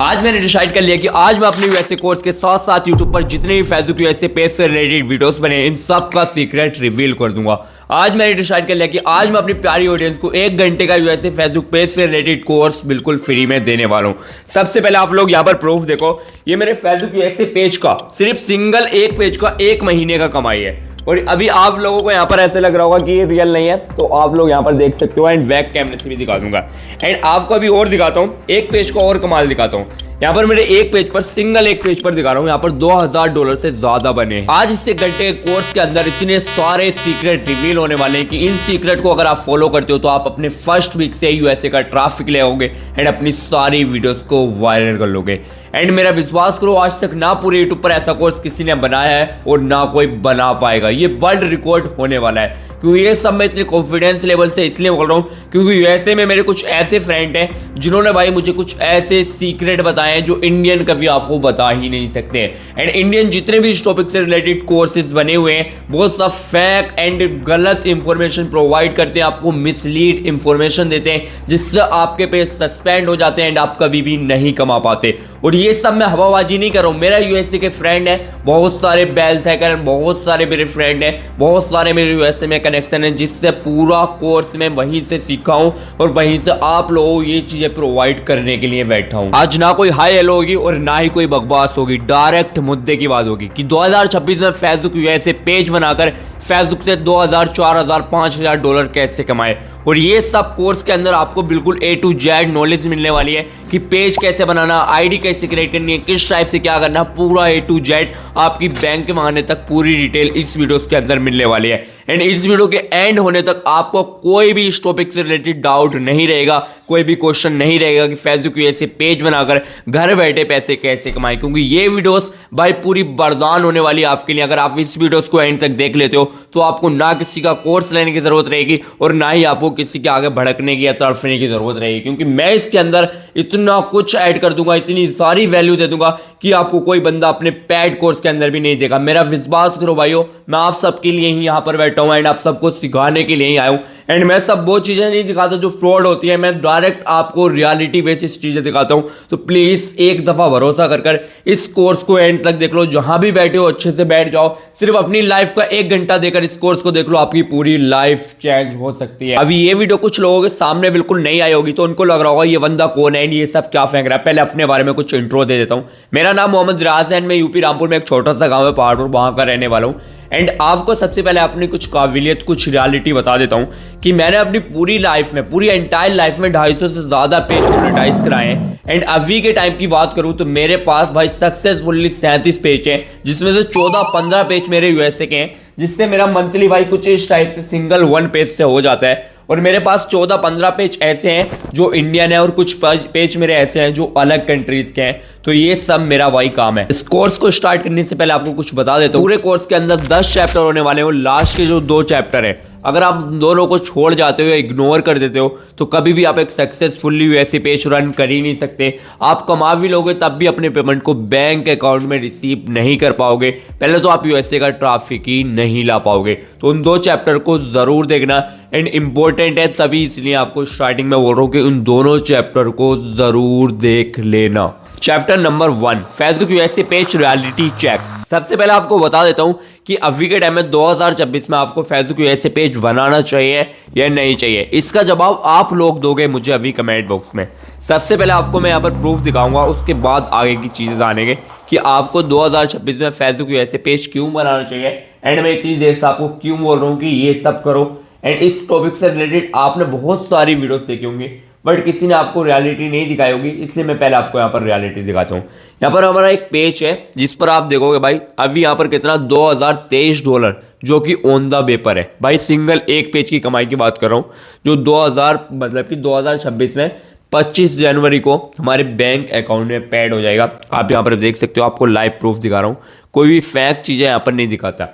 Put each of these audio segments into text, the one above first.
आज मैंने डिसाइड कर लिया कि आज मैं अपने यूएसए कोर्स के साथ साथ यूट्यूब पर जितने भी फेसबुक यूएसए पेज से रिलेटेड वीडियोस बने इन सब का सीक्रेट रिवील कर दूंगा। आज मैंने डिसाइड कर लिया कि आज मैं अपनी प्यारी ऑडियंस को 1 घंटे का यूएसए फेसबुक पेज से रिलेटेड कोर्स बिल्कुल फ्री में देने वाला हूं। सबसे पहले आप लोग यहाँ पर प्रूफ देखो, ये मेरे फेसबुक यूएसए पेज का सिर्फ सिंगल एक पेज का 1 महीने का कमाई है। और अभी आप लोगों को यहाँ पर ऐसे लग रहा होगा कि ये रियल नहीं है, तो आप लोग यहाँ पर देख सकते हो एंड बैक कैमरे से भी दिखा दूंगा। एंड आपको अभी और दिखाता हूँ, एक पेज को और कमाल दिखाता हूँ। यहाँ पर मेरे एक पेज पर सिंगल एक पेज पर दिखा रहा हूँ, यहाँ पर $2000 से ज्यादा बने हैं। आज इस घंटे के कोर्स के अंदर इतने सारे सीक्रेट रिवील होने वाले हैं कि इन सीक्रेट को अगर आप फॉलो करते हो तो आप अपने फर्स्ट वीक से यूएसए का ट्रैफिक ले आओगे एंड अपनी सारी वीडियोस को वायरल कर लोगे। एंड मेरा विश्वास करो, आज तक ना पूरे यूट्यूब पर ऐसा कोर्स किसी ने बनाया है और ना कोई बना पाएगा। ये वर्ल्ड रिकॉर्ड होने वाला है। क्योंकि ये सब मैं इतने कॉन्फिडेंस लेवल से इसलिए बोल रहा हूँ क्योंकि यूएसए में मेरे कुछ ऐसे फ्रेंड हैं जिन्होंने भाई मुझे कुछ ऐसे सीक्रेट बताए हैं जो इंडियन कभी आपको बता ही नहीं सकते। एंड इंडियन जितने भी इस टॉपिक से रिलेटेड कोर्सेज बने हुए हैं वो सब फेक एंड गलत इंफॉर्मेशन प्रोवाइड करते हैं, आपको मिसलीड इंफॉर्मेशन देते हैं जिससे आपके पेज सस्पेंड हो जाते हैं एंड आप कभी भी नहीं कमा पाते। और ये सब मैं हवाबाजी नहीं कर रहा हूँ। मेरा यूएसए के फ्रेंड है, बहुत सारे बेल्स हैकर, बहुत सारे मेरे फ्रेंड हैं, बहुत सारे मेरे यूएसए में कनेक्शन है जिससे पूरा कोर्स मैं वहीं से सीखा हूँ और वहीं से आप लोगों को ये चीजें प्रोवाइड करने के लिए बैठा हूँ। आज ना कोई हाई हेलो होगी और ना ही कोई बकवास होगी, डायरेक्ट मुद्दे की बात होगी कि 2026 में फेसबुक यूएसए पेज बनाकर फेसबुक से $2000, $4000, $5000 कैसे कमाए। और ये सब कोर्स के अंदर आपको बिल्कुल A to Z नॉलेज मिलने वाली है कि पेज कैसे बनाना, आईडी कैसे क्रिएट करनी है, किस टाइप से क्या करना, पूरा A to Z आपकी बैंक के मांगने तक पूरी डिटेल इस वीडियोस के अंदर मिलने वाली है। एंड इस वीडियो के एंड होने तक आपको कोई भी इस टॉपिक से रिलेटेड डाउट नहीं रहेगा, कोई भी क्वेश्चन नहीं रहेगा कि फेसबुक यूएसए पेज बनाकर घर बैठे पैसे कैसे कमाएं। क्योंकि ये वीडियोस भाई पूरी वरदान होने वाली है आपके लिए। अगर आप इस वीडियोस को एंड तक देख लेते हो तो आपको ना किसी का कोर्स लेने की जरूरत रहेगी और ना ही आपको किसी के आगे भड़कने की या तड़फने की जरूरत रहेगी। क्योंकि मैं इसके अंदर इतना कुछ ऐड कर दूंगा, इतनी सारी वैल्यू दे दूंगा कि आपको कोई बंदा अपने पेड कोर्स के अंदर भी नहीं देगा। मेरा विश्वास करो भाइयों, मैं आप सबके लिए ही यहाँ पर बैठा हूँ एंड आप सबको सिखाने के लिए ही आया हूँ। एंड मैं सब वो चीज़ें नहीं दिखाता जो फ्रॉड होती है, मैं डायरेक्ट आपको रियलिटी बेसिस चीज़ें दिखाता हूँ। तो प्लीज़ एक दफ़ा भरोसा कर इस कोर्स को एंड तक देख लो। जहाँ भी बैठे हो अच्छे से बैठ जाओ, सिर्फ अपनी लाइफ का 1 घंटा देकर इस कोर्स को देख लो, आपकी पूरी लाइफ चेंज हो सकती है। अभी ये वीडियो कुछ लोगों के सामने बिल्कुल नहीं आई होगी तो उनको लग रहा होगा ये बंदा कौन है, ये सब क्या फेंक रहा है। पहले अपने बारे में कुछ इंट्रो दे देता हूँ। मेरा नाम मोहम्मद रियाज है एंड मैं यूपी रामपुर में एक छोटा सा गाँव है पहाड़पुर, वहाँ का रहने वाला हूँ। एंड आपको सबसे पहले अपनी कुछ काबिलियत, कुछ रियलिटी बता देता हूँ कि मैंने अपनी पूरी लाइफ में, पूरी एंटायर लाइफ में 250 से ज़्यादा पेज मोनेटाइज कराए हैं। एंड अभी के टाइम की बात करूँ तो मेरे पास भाई सक्सेसफुली 37 पेज हैं, जिसमें से 14-15 पेज मेरे यूएसए के हैं, जिससे मेरा मंथली भाई कुछ इस टाइप से सिंगल 1 पेज से हो जाता है। और मेरे पास 14-15 पेज ऐसे हैं जो इंडियन है और कुछ पेज मेरे ऐसे हैं जो अलग कंट्रीज के हैं। तो ये सब मेरा वही काम है। इस कोर्स को स्टार्ट करने से पहले आपको कुछ बता देता हूँ। पूरे कोर्स के अंदर 10 चैप्टर होने वाले हो। लास्ट के जो 2 चैप्टर है, अगर आप दोनों को छोड़ जाते हो या इग्नोर कर देते हो तो कभी भी आप एक सक्सेसफुली यूएसए पेज रन कर ही नहीं सकते। आप कमा भी लोगे तब भी अपने पेमेंट को बैंक अकाउंट में रिसीव नहीं कर पाओगे। पहले तो आप यूएसए का ट्रैफिक ही नहीं ला पाओगे। तो उन 2 चैप्टर को जरूर देखना एंड इंपॉर्टेंट है, तभी इसलिए आपको स्टार्टिंग में बोल रहा हूँ कि उन दोनों चैप्टर को जरूर देख लेना। Chapter number 1, Facebook USA page reality check. सबसे पहले आपको बता देता हूं कि अभी के टाइम में 2026 में आपको फेसबुक यूएसए पेज बनाना चाहिए या नहीं चाहिए। इसका जवाब आप लोग दोगे मुझे अभी कमेंट बॉक्स में। सबसे पहले आपको मैं यहाँ पर प्रूफ दिखाऊंगा, उसके बाद आगे की चीजें जानेंगे कि आपको 2026 में फेसबुक यूएसए पेज क्यों बनाना चाहिए। एंड मैं एक चीज देखता आपको क्यों बोल रहा हूँ कि ये सब करो। एंड इस टॉपिक से रिलेटेड आपने बहुत सारी वीडियोस देखी होंगी बट किसी ने आपको रियलिटी नहीं दिखाई होगी, इसलिए मैं पहले आपको यहाँ पर रियलिटी दिखाता हूँ। यहाँ पर हमारा एक पेज है जिस पर आप देखोगे भाई अभी यहाँ पर कितना $2023 जो कि ऑन द पेपर है। भाई सिंगल एक पेज की कमाई की बात कर रहा हूँ जो 2026 में 25 जनवरी को हमारे बैंक अकाउंट में पेड हो जाएगा। आप यहाँ पर देख सकते हो, आपको लाइव प्रूफ दिखा रहा हूँ, कोई भी फेक चीज़ें यहाँ पर नहीं दिखाता।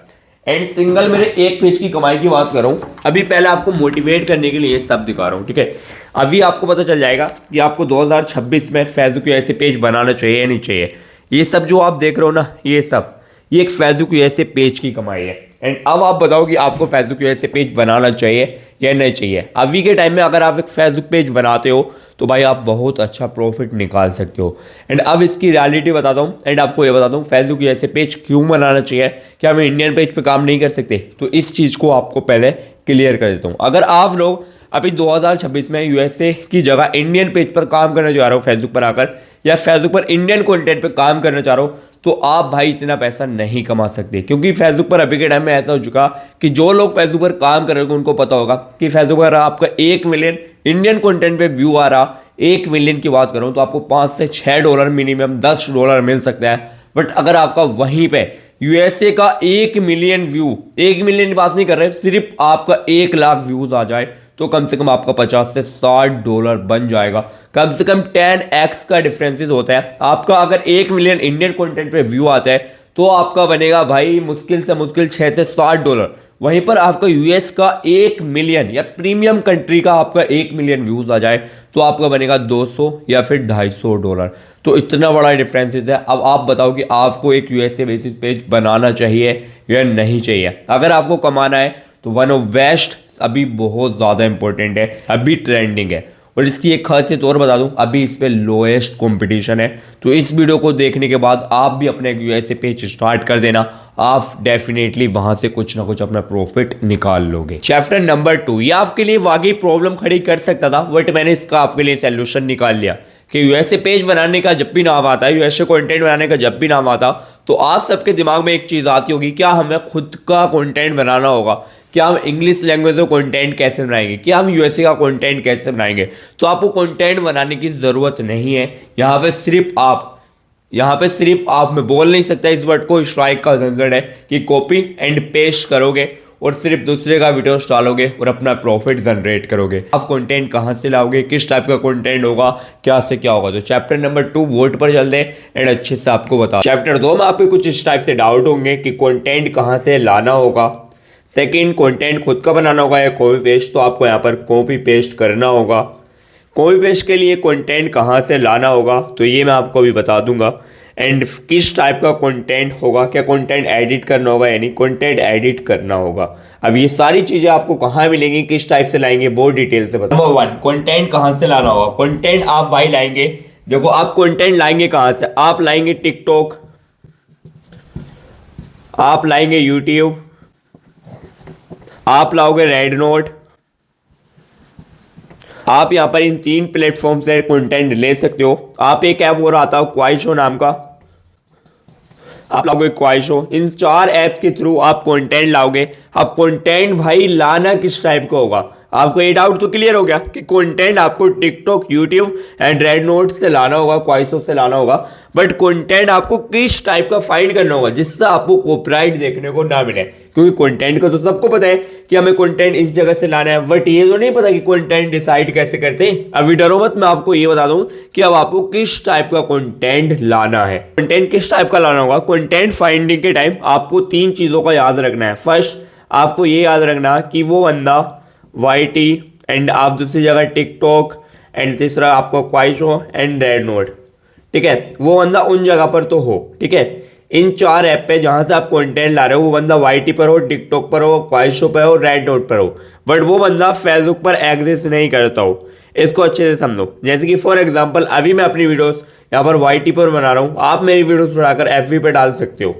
एंड सिंगल मेरे एक पेज की कमाई की बात कर रहा हूँ। अभी पहले आपको मोटिवेट करने के लिए ये सब दिखा रहा हूँ, ठीक है। अभी आपको पता चल जाएगा कि आपको 2026 में फेसबुक यूएसए पेज बनाना चाहिए या नहीं चाहिए। ये सब जो आप देख रहे हो ना, ये एक फेसबुक यूएसए पेज की कमाई है। एंड अब आप बताओ कि आपको फेसबुक यूएसए पेज बनाना चाहिए या नहीं चाहिए। अभी के टाइम में अगर आप एक फेसबुक पेज बनाते हो तो भाई आप बहुत अच्छा प्रॉफिट निकाल सकते हो। एंड अब इसकी रियलिटी बताता हूँ एंड आपको ये बताता हूँ फेसबुक यूएसए पेज क्यों बनाना चाहिए, क्या हम इंडियन पेज पे काम नहीं कर सकते। तो इस चीज़ को आपको पहले क्लियर कर देता हूँ। अगर आप लोग अभी 2026 में यूएसए की जगह इंडियन पेज पर काम करना चाह रहे हो फेसबुक पर आकर, या फेसबुक पर इंडियन कंटेंट पे काम करना चाह रहे हो, तो आप भाई इतना पैसा नहीं कमा सकते। क्योंकि फेसबुक पर अभी के टाइम में ऐसा हो चुका कि जो लोग फेसबुक पर काम कर रहे हैं उनको पता होगा कि फेसबुक पर आपका 1 मिलियन इंडियन कंटेंट पे व्यू आ रहा, 1 मिलियन की बात करूं तो आपको $5 से $6 मिनिमम $10 मिल सकता है। बट अगर आपका वहीं पे यूएसए का 1 मिलियन व्यू, 1 मिलियन की बात नहीं कर रहे, सिर्फ आपका 1 लाख व्यूज आ जाए तो कम से कम आपका $50 से $60 बन जाएगा। कम से कम 10x का डिफरेंसेस होता है। आपका अगर 1 मिलियन इंडियन कंटेंट पे व्यू आता है तो आपका बनेगा भाई मुश्किल से मुश्किल $6 से $60। वहीं पर आपका यूएस का 1 मिलियन या प्रीमियम कंट्री का आपका 1 मिलियन व्यूज आ जाए तो आपका बनेगा 200 या फिर $250। तो इतना बड़ा डिफरेंसेस है। अब आप बताओ कि आपको एक यूएसए बेसिस पेज बनाना चाहिए या नहीं चाहिए। अगर आपको कमाना है तो वन ऑफ बेस्ट अभी बहुत ज़्यादा इंपॉर्टेंट है, अभी ट्रेंडिंग है। और इसकी एक खासियत और बता दूं, अभी इस पे लोएस्ट कंपटीशन है। तो इस वीडियो को देखने के बाद आप भी अपने यूएसए पेज स्टार्ट कर देना, आप डेफिनेटली वहां से कुछ ना कुछ अपना प्रॉफिट निकाल लोगे। चैप्टर नंबर 2, ये आपके लिए वाकई प्रॉब्लम खड़ी कर सकता था, बट मैंने इसका आपके लिए सोल्यूशन निकाल लिया कि यूएसए पेज बनाने का जब भी नाम आता है, यूएसए कंटेंट बनाने का जब भी नाम आता, तो आप सबके दिमाग में एक चीज़ आती होगी, क्या हमें खुद का कंटेंट बनाना होगा, क्या हम इंग्लिश लैंग्वेज में कंटेंट कैसे बनाएंगे, क्या हम यूएसए का कंटेंट कैसे बनाएंगे। तो आपको कंटेंट बनाने की ज़रूरत नहीं है। यहाँ पे सिर्फ आप, मैं बोल नहीं सकता इस वर्ड को, स्ट्राइक का झंझट है कि कॉपी एंड पेस्ट करोगे और सिर्फ दूसरे का वीडियोस डालोगे और अपना प्रॉफिट जनरेट करोगे। आप कंटेंट कहाँ से लाओगे, किस टाइप का कंटेंट होगा, क्या से क्या होगा। तो चैप्टर नंबर 2 वोट पर चलते हैं एंड अच्छे से आपको बता। चैप्टर 2 में आपके कुछ इस टाइप से डाउट होंगे कि कंटेंट कहाँ से लाना होगा। सेकेंड, कंटेंट खुद का बनाना होगा या कॉपी पेस्ट। तो आपको यहाँ पर कॉपी पेस्ट करना होगा। कॉपी पेस्ट के लिए कंटेंट कहाँ से लाना होगा तो ये मैं आपको अभी बता दूंगा। एंड किस टाइप का कंटेंट होगा, क्या कंटेंट एडिट करना होगा, यानी कंटेंट एडिट करना होगा। अब ये सारी चीज़ें आपको कहाँ मिलेंगी, किस टाइप से लाएंगे, बहुत डिटेल से बता। नंबर 1, कंटेंट कहाँ से लाना होगा। कंटेंट आप भाई लाएंगे, देखो आप कंटेंट लाएंगे कहाँ से, आप लाएंगे टिकटॉक, आप लाएंगे यूट्यूब, आप लाओगे रेड नोट। आप यहाँ पर इन 3 प्लेटफॉर्म से कंटेंट ले सकते हो। आप एक ऐप और आता हो क्वाइशो नाम का, आप लाओगे क्वाइशो। इन 4 ऐप्स के थ्रू आप कंटेंट लाओगे। अब कंटेंट भाई लाना किस टाइप का होगा, आपको ये डाउट तो क्लियर हो गया कि कंटेंट आपको TikTok, YouTube and red note से लाना होगा, क्वाइशो से लाना होगा। बट कंटेंट आपको किस टाइप का फाइंड करना होगा जिससे आपको कॉपीराइट देखने को ना मिले। क्योंकि कंटेंट का तो सबको पता है कि हमें कंटेंट इस जगह से लाना है, बट ये तो नहीं पता कि कंटेंट डिसाइड कैसे करते हैं। अभी डरो मत, मैं आपको ये बता दूं कि अब आपको किस टाइप का कंटेंट लाना है। कंटेंट किस टाइप का लाना होगा, कंटेंट फाइंडिंग के टाइम आपको 3 चीज़ों का याद रखना है। फर्स्ट, आपको ये याद रखना कि वो बंदा YT एंड आप दूसरी जगह टिकटॉक एंड तीसरा आपको क्वाइशो एंड रेड नोट, ठीक है, वो बंदा उन जगह पर तो हो। ठीक है, इन 4 ऐप पे जहाँ से आप कंटेंट ला रहे हो वो बंदा YT पर हो, टिकटॉक पर हो, क्वाइशो पर हो, रेड नोट पर हो, बट वो बंदा फेसबुक पर एग्जिस्ट नहीं करता हो। इसको अच्छे से समझो। जैसे कि फॉर एग्जांपल अभी मैं अपनी वीडियोस यहाँ पर YT पर बना रहा हूँ, आप मेरी वीडियोस उठाकर FB पे डाल सकते हो।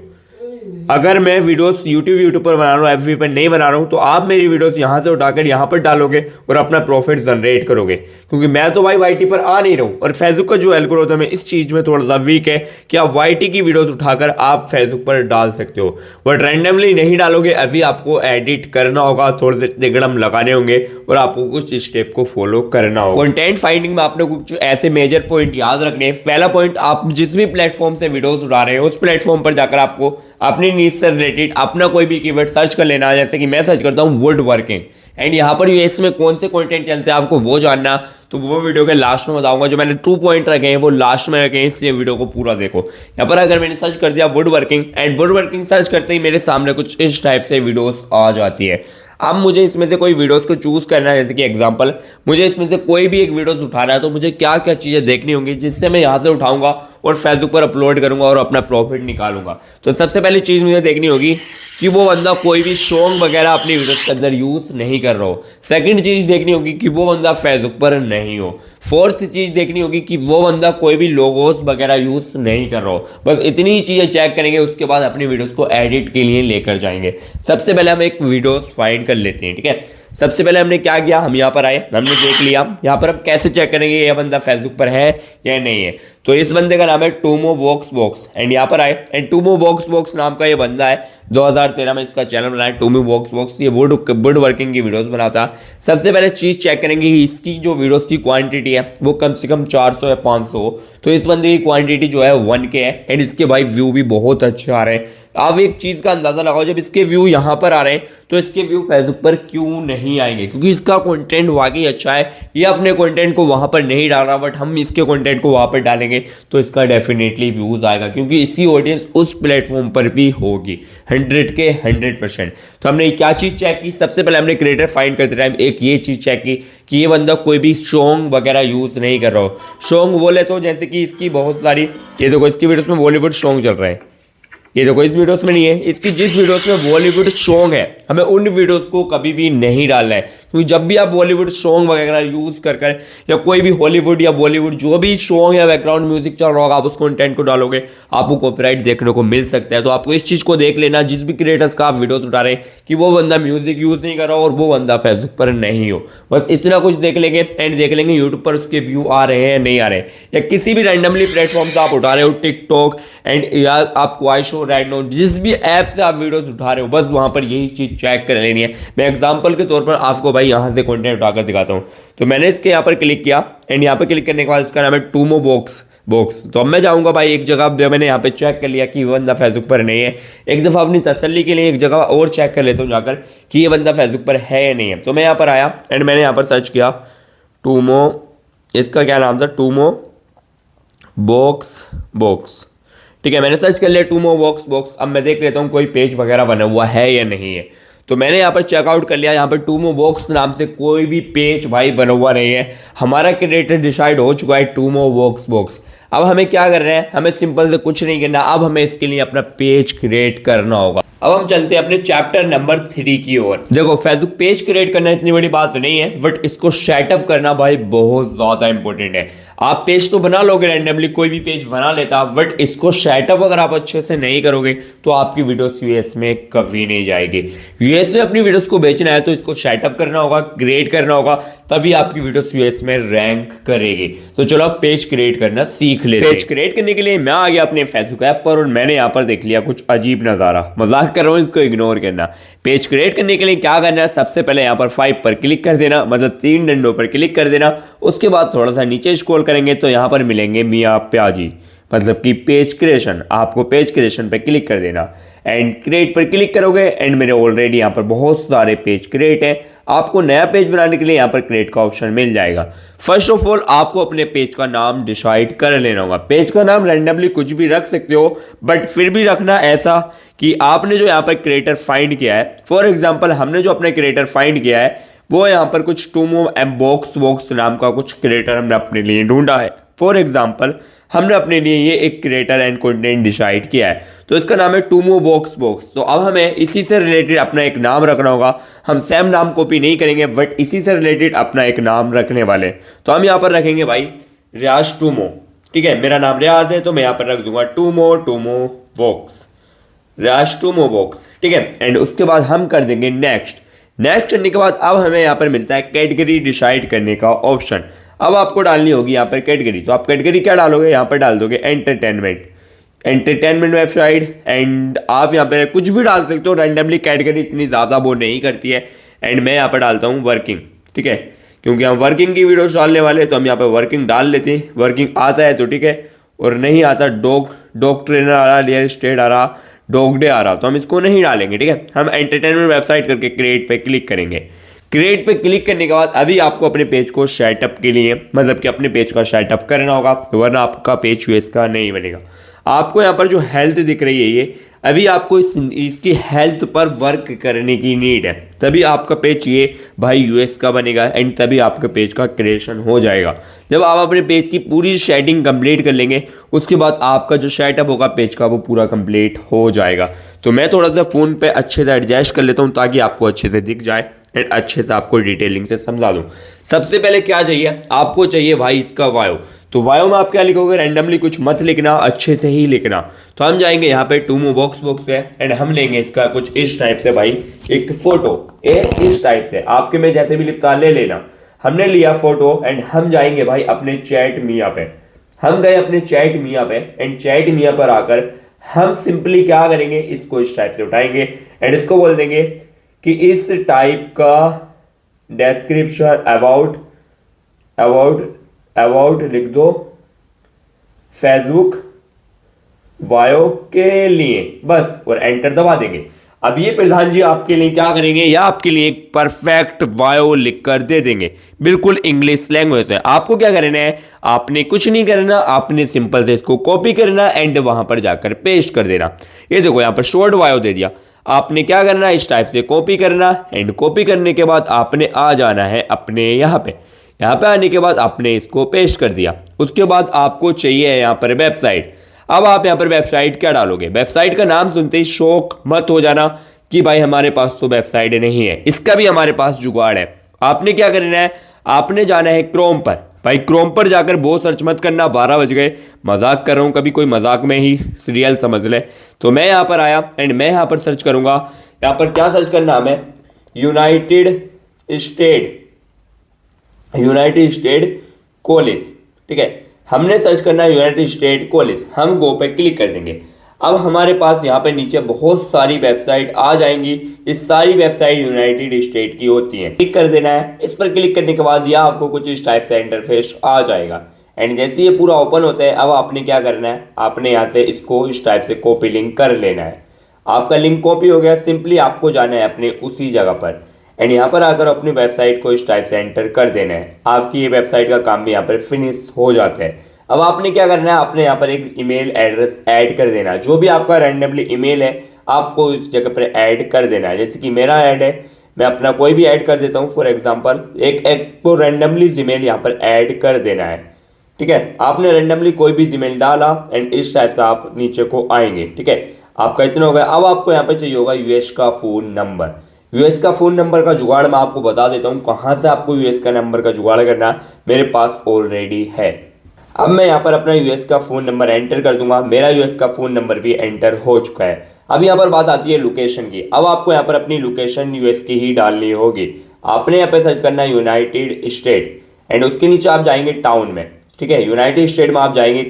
अगर मैं वीडियोस यूट्यूब पर बना रहा हूँ, FB पर नहीं बना रहा हूँ, तो आप मेरी वीडियोस यहाँ से उठाकर यहाँ पर डालोगे और अपना प्रॉफिट जनरेट करोगे। क्योंकि मैं तो भाई YT पर आ नहीं रहा हूँ और फेसबुक का जो एल्गोरिथम है इस चीज़ में थोड़ा सा वीक है कि आप YT की वीडियोस उठाकर आप फेसबुक पर डाल सकते हो, बट रैंडमली नहीं डालोगे। अभी आपको एडिट करना होगा, थोड़े से तिगड़म लगाने होंगे और आपको कुछ स्टेप को फॉलो करना होगा। कंटेंट फाइंडिंग में आपने कुछ ऐसे मेजर पॉइंट याद रखने हैं। पहला पॉइंट, आप जिस भी प्लेटफॉर्म से वीडियोस उठा रहे हैं उस प्लेटफॉर्म पर जाकर आपको अपनी नीड से रिलेटेड अपना कोई भी कीवर्ड सर्च कर लेना। जैसे कि मैं सर्च करता हूँ वुड वर्किंग एंड यहाँ पर यूएस में कौन से कंटेंट चलते हैं आपको वो जानना, तो वो वीडियो के लास्ट में बताऊंगा। जो मैंने 2 पॉइंट रखे हैं वो लास्ट में रखे हैं, इसलिए वीडियो को पूरा देखो। यहाँ पर अगर मैंने सर्च कर दिया would working and would working search करते ही मेरे सामने कुछ इस टाइप से वीडियोस आ जाती है। अब मुझे इसमें से कोई वीडियोस को चूज करना है। जैसे कि एग्जांपल, मुझे इसमें से कोई भी एक वीडियोस उठाना है तो मुझे क्या क्या चीज़ें देखनी होंगी जिससे मैं यहाँ से उठाऊंगा और फेसबुक पर अपलोड करूंगा और अपना प्रॉफिट निकालूंगा। तो सबसे पहली चीज़ मुझे देखनी होगी कि वो बंदा कोई भी सॉन्ग वगैरह अपनी वीडियोस के अंदर यूज़ नहीं कर रहा हो। सेकंड चीज़ देखनी होगी कि वो बंदा फेसबुक पर नहीं हो। फोर्थ चीज़ देखनी होगी कि वो बंदा कोई भी लोगोस वगैरह यूज़ नहीं कर रहा हो। बस इतनी ही चीज़ें चेक करेंगे, उसके बाद अपनी वीडियोस को एडिट के लिए लेकर जाएंगे। सबसे पहले हम एक वीडियोस फाइंड कर लेते हैं, ठीक है। सबसे पहले हमने क्या किया, हम यहाँ पर आए, हमने देख लिया। यहाँ पर हम कैसे चेक करेंगे ये बंदा फेसबुक पर है या नहीं है। तो इस बंदे का नाम है टूमो बॉक्स बॉक्स, एंड यहाँ पर आए एंड टूमो बॉक्स बॉक्स नाम का ये बंदा है। 2013 में इसका चैनल बनाया टूमो बॉक्स बॉक्स। ये वुड वर्किंग की वीडियोस बनाता है। सबसे पहले चीज़ चेक करेंगे कि इसकी जो वीडियोस की क्वांटिटी है वो कम से कम 400 या 500। तो इस बंदे की क्वांटिटी जो है 1K है एंड इसके भाई व्यू भी बहुत अच्छे आ रहे हैं। आप एक चीज़ का अंदाज़ा लगाओ, जब इसके व्यू यहाँ पर आ रहे हैं तो इसके व्यू फेसबुक पर क्यों नहीं आएंगे? क्योंकि इसका कंटेंट वाकई अच्छा है। ये अपने कंटेंट को वहाँ पर नहीं डाल रहा, बट हम इसके कंटेंट को वहाँ पर डालेंगे तो इसका डेफिनेटली व्यूज़ आएगा, क्योंकि इसी ऑडियंस उस प्लेटफॉर्म पर भी होगी 100 के 100%। तो हमने क्या चीज़ चेक की, सबसे पहले हमने क्रिएटर फाइंड करते टाइम एक ये चीज़ चेक की कि ये बंदा कोई भी सॉन्ग वगैरह यूज़ नहीं कर रहा हो। सॉन्ग बोले तो जैसे कि इसकी बहुत सारी, ये देखो इसकी वीडियोस में बॉलीवुड सॉन्ग चल रहे हैं। ये देखो इस वीडियोस में नहीं है, इसकी जिस वीडियोस में बॉलीवुड सॉन्ग है हमें उन वीडियोस को कभी भी नहीं डालना है। क्योंकि जब भी आप बॉलीवुड सॉन्ग वगैरह यूज़ कर या कोई भी हॉलीवुड या बॉलीवुड जो भी सॉन्ग या बैकग्राउंड म्यूजिक चल रहा होगा, आप उस कंटेंट को डालोगे आपको कॉपीराइट देखने को मिल सकता है। तो आपको इस चीज़ को देख लेना, जिस भी क्रिएटर्स का आप वीडियोस उठा रहे हैं, कि वो बंदा म्यूजिक यूज़ नहीं कर रहा और वो बंदा फेसबुक पर नहीं हो। बस इतना कुछ देख लेंगे एंड देख लेंगे यूट्यूब पर उसके व्यू आ रहे हैं नहीं आ रहे हैं, या किसी भी रैंडमली प्लेटफॉर्म से आप उठा रहे हो, टिकटॉक एंड या आप क्वाई शो राइट नो, जिस भी ऐप से आप वीडियोस उठा रहे हो, बस वहां पर यही चीज चेक कर लेनी है। मैं एग्जांपल के तौर पर आपको भाई यहां से कंटेंट उठाकर दिखाता हूं। तो मैंने इसके यहाँ पर क्लिक किया एंड यहाँ पर क्लिक करने के बाद इसका नाम है टूमो बॉक्स। तो अब मैं जाऊंगा भाई एक जगह, मैंने यहाँ पे चेक कर लिया कि ये बंदा फेसबुक पर नहीं है। एक दफ़ा अपनी तसल्ली के लिए एक जगह और चेक कर लेता हूँ जाकर कि ये बंदा फेसबुक पर है या नहीं है। तो मैं यहाँ पर आया एंड मैंने यहाँ पर सर्च किया टूमो, इसका क्या नाम था, टूमो बॉक्स। ठीक है, मैंने सर्च कर लिया टूमो बॉक्स। अब मैं देख लेता हूँ कोई पेज वगैरह बना हुआ है या नहीं है। तो मैंने यहाँ पर चेकआउट कर लिया, यहाँ पर टूमो बॉक्स नाम से कोई भी पेज भाई बना हुआ नहीं है। हमारा क्रिएटर डिसाइड हो चुका है टूमो बॉक्स। अब हमें क्या करना है, हमें सिंपल से कुछ नहीं करना, अब हमें इसके लिए अपना पेज क्रिएट करना होगा। अब हम चलते हैं अपने चैप्टर नंबर 3 की ओर। देखो फेसबुक पेज क्रिएट करना इतनी बड़ी बात नहीं है, बट इसको सेटअप करना भाई बहुत ज़्यादा इंपॉर्टेंट है। आप पेज तो बना लोगे, रैंडमली कोई भी पेज बना लेता, बट इसको सेटअप अगर आप अच्छे से नहीं करोगे तो आपकी वीडियोस यूएस में कभी नहीं जाएगी। यूएस में अपनी वीडियोस को बेचना है तो इसको सेटअप करना होगा, क्रिएट करना होगा, तभी आपकी वीडियोस यूएस में रैंक करेगी। तो चलो आप पेज क्रिएट करना सीख लेते हैं। पेज क्रिएट करने के लिए मैं आ गया अपने फेसबुक ऐप पर और मैंने यहाँ पर देख लिया कुछ अजीब नज़ारा। मजाक कर रहा हूँ, इसको इग्नोर करना। पेज क्रिएट करने के लिए क्या करना है, सबसे पहले यहाँ पर 5 पर क्लिक कर देना, मतलब 3 डंडों पर क्लिक कर देना। उसके बाद थोड़ा सा नीचे स्क्रॉल करेंगे तो यहाँ पर मिलेंगे मियाँ प्याजी, मतलब कि पेज क्रिएशन। आपको पेज क्रिएशन पर क्लिक कर देना एंड क्रिएट पर क्लिक करोगे एंड मेरे ऑलरेडी यहाँ पर बहुत सारे पेज क्रिएट हैं। आपको नया पेज बनाने के लिए यहाँ पर क्रिएट का ऑप्शन मिल जाएगा। फर्स्ट ऑफ ऑल आपको अपने पेज का नाम डिसाइड कर लेना होगा। पेज का नाम रैंडमली कुछ भी रख सकते हो, बट फिर भी रखना ऐसा कि आपने जो यहाँ पर क्रिएटर फाइंड किया है, फॉर एग्जाम्पल हमने जो अपने क्रिएटर फाइंड किया है वो यहाँ पर कुछ टूमो बॉक्स नाम का कुछ क्रिएटर हमने अपने लिए ढूंढा है। फॉर एग्जाम्पल हमने अपने लिए ये एक क्रिएटर एंड कंटेंट डिसाइड किया है, तो इसका नाम है टूमो बॉक्स। तो अब हमें इसी से रिलेटेड अपना एक नाम रखना होगा। हम सेम नाम कॉपी नहीं करेंगे, बट इसी से रिलेटेड अपना एक नाम रखने वाले। तो हम यहाँ पर रखेंगे भाई रियाज टूमो। ठीक है, मेरा नाम रियाज है तो मैं यहाँ पर रख दूंगा टूमो बॉक्स, रियाज टूमो बॉक्स। ठीक है, एंड उसके बाद हम कर देंगे नेक्स्ट करने के बाद अब हमें यहाँ पर मिलता है कैटेगरी डिसाइड करने का ऑप्शन। अब आपको डालनी होगी यहाँ पर कैटेगरी। तो आप कैटेगरी क्या डालोगे, यहाँ पर डाल दोगे एंटरटेनमेंट वेबसाइट, एंड आप यहाँ पर कुछ भी डाल सकते हो रैंडमली, कैटेगरी इतनी ज़्यादा वो नहीं करती है। एंड मैं यहाँ पर डालता हूँ वर्किंग। ठीक है, क्योंकि हम वर्किंग की वीडियोस डालने वाले हैं तो हम यहाँ पर वर्किंग डाल लेते हैं। वर्किंग आता है तो ठीक है, और नहीं आता डॉग ट्रेनर आ रहा, रियल एस्टेट आ रहा, डॉग डे आ रहा, तो हम इसको नहीं डालेंगे। ठीक है, हम एंटरटेनमेंट वेबसाइट करके क्रिएट पे क्लिक करेंगे। क्रिएट पे क्लिक करने के बाद अभी आपको अपने पेज को सेटअप के लिए मतलब कि अपने पेज का सेटअप करना होगा, वरना आपका पेज यूएस का नहीं बनेगा। आपको यहाँ पर जो हेल्थ दिख रही है ये अभी आपको इसकी हेल्थ पर वर्क करने की नीड है, तभी आपका पेज ये भाई यूएस का बनेगा एंड तभी आपके पेज का क्रिएशन हो जाएगा। जब आप अपने पेज की पूरी सेटिंग कंप्लीट कर लेंगे उसके बाद आपका जो सेटअप होगा पेज का वो पूरा कंप्लीट हो जाएगा। तो मैं थोड़ा सा फ़ोन पे अच्छे से एडजस्ट कर लेता हूँ ताकि आपको अच्छे से दिख जाए एंड अच्छे से आपको डिटेलिंग से समझा दूँ। सबसे पहले क्या चाहिए आपको, चाहिए भाई इसका वायो। तो वायो में आप क्या लिखोगे, रैंडमली कुछ मत लिखना, अच्छे से ही लिखना। तो हम जाएंगे यहाँ पे टू मूव बॉक्स पे एंड हम लेंगे इसका कुछ इस टाइप से भाई एक फोटो, इस टाइप से आपके में जैसे भी लिखता ले लेना। हमने लिया फोटो एंड हम जाएंगे भाई अपने चैट मियाँ पे। हम गए अपने चैट मियाँ पे एंड चैट मियाँ पर आकर हम सिंपली क्या करेंगे, इसको इस टाइप से उठाएंगे एंड इसको बोल देंगे कि इस टाइप का डिस्क्रिप्शन अबाउट लिख दो फेसबुक वायो के लिए, बस, और एंटर दबा देंगे। अब ये प्रधान जी आपके लिए क्या करेंगे, या आपके लिए एक परफेक्ट वायो लिख कर दे देंगे, बिल्कुल इंग्लिश लैंग्वेज है। आपको क्या करना है, आपने कुछ नहीं करना, आपने सिंपल से इसको कॉपी करना एंड वहां पर जाकर पेस्ट कर देना। ये देखो यहाँ पर शॉर्ट वायो दे दिया। आपने क्या करना, इस टाइप से कॉपी करना एंड कॉपी करने के बाद आपने आ जाना है अपने यहाँ पे आने के बाद आपने इसको पेस्ट कर दिया। उसके बाद आपको चाहिए यहाँ पर वेबसाइट। अब आप यहाँ पर वेबसाइट क्या डालोगे, वेबसाइट का नाम सुनते ही शौक मत हो जाना कि भाई हमारे पास तो वेबसाइट नहीं है, इसका भी हमारे पास जुगाड़ है। आपने क्या करना है, आपने जाना है क्रोम पर। भाई क्रोम पर जाकर बहुत सर्च मत करना, 12 बज गए, मजाक कर रहा हूँ, कभी कोई मजाक में ही सीरियल समझ ले। तो मैं यहाँ पर आया एंड मैं यहाँ पर सर्च करूँगा। यहाँ पर क्या सर्च करना हमें, यूनाइटेड स्टेट कॉलेज, ठीक है। हमने सर्च करना है यूनाइटेड स्टेट कॉलेज, हम गो पे क्लिक कर देंगे। अब हमारे पास यहाँ पे नीचे बहुत सारी वेबसाइट आ जाएंगी। इस सारी वेबसाइट यूनाइटेड स्टेट की होती हैं, क्लिक कर देना है। इस पर क्लिक करने के बाद यह आपको कुछ इस टाइप से इंटरफेस आ जाएगा एंड जैसे ये पूरा ओपन होता है अब आपने क्या करना है, आपने यहाँ से इसको इस टाइप से कॉपी लिंक कर लेना है। आपका लिंक कॉपी हो गया, सिंपली आपको जाना है अपने उसी जगह पर एंड यहाँ पर आकर अपनी वेबसाइट को इस टाइप से एंटर कर देना है। आपकी ये वेबसाइट का काम भी यहाँ पर फिनिश हो जाता है। अब आपने क्या करना है, आपने यहाँ पर एक ईमेल एड्रेस ऐड कर देना है। जो भी आपका रैंडमली ईमेल है आपको इस जगह पर ऐड कर देना है। जैसे कि मेरा ऐड है, मैं अपना कोई भी ऐड कर देता हूँ। फॉर एग्जांपल एक को रैंडमली जीमेल यहाँ पर ऐड कर देना है, ठीक है। आपने रैंडमली कोई भी जीमेल डाला एंड इस टाइप से आप नीचे को आएंगे, ठीक है। आपका इतना हो गया। अब आपको यहाँ पर चाहिए होगा यूएस का फ़ोन नंबर। यूएस का फ़ोन नंबर का जुगाड़ मैं आपको बता देता हूँ कहाँ से आपको यूएस का नंबर का जुगाड़ करना है, मेरे पास ऑलरेडी है। अब मैं यहाँ पर अपना यूएस का फ़ोन नंबर एंटर कर दूंगा। मेरा यूएस का फ़ोन नंबर भी एंटर हो चुका है। अब यहाँ पर बात आती है लोकेशन की। अब आपको यहाँ पर अपनी लोकेशन यूएस की ही डालनी होगी। आपने यहाँ पर सर्च करना है यूनाइटेड स्टेट एंड उसके नीचे आप जाएंगे टाउन में, ठीक है। यूनाइटेड स्टेट में आप जाएंगे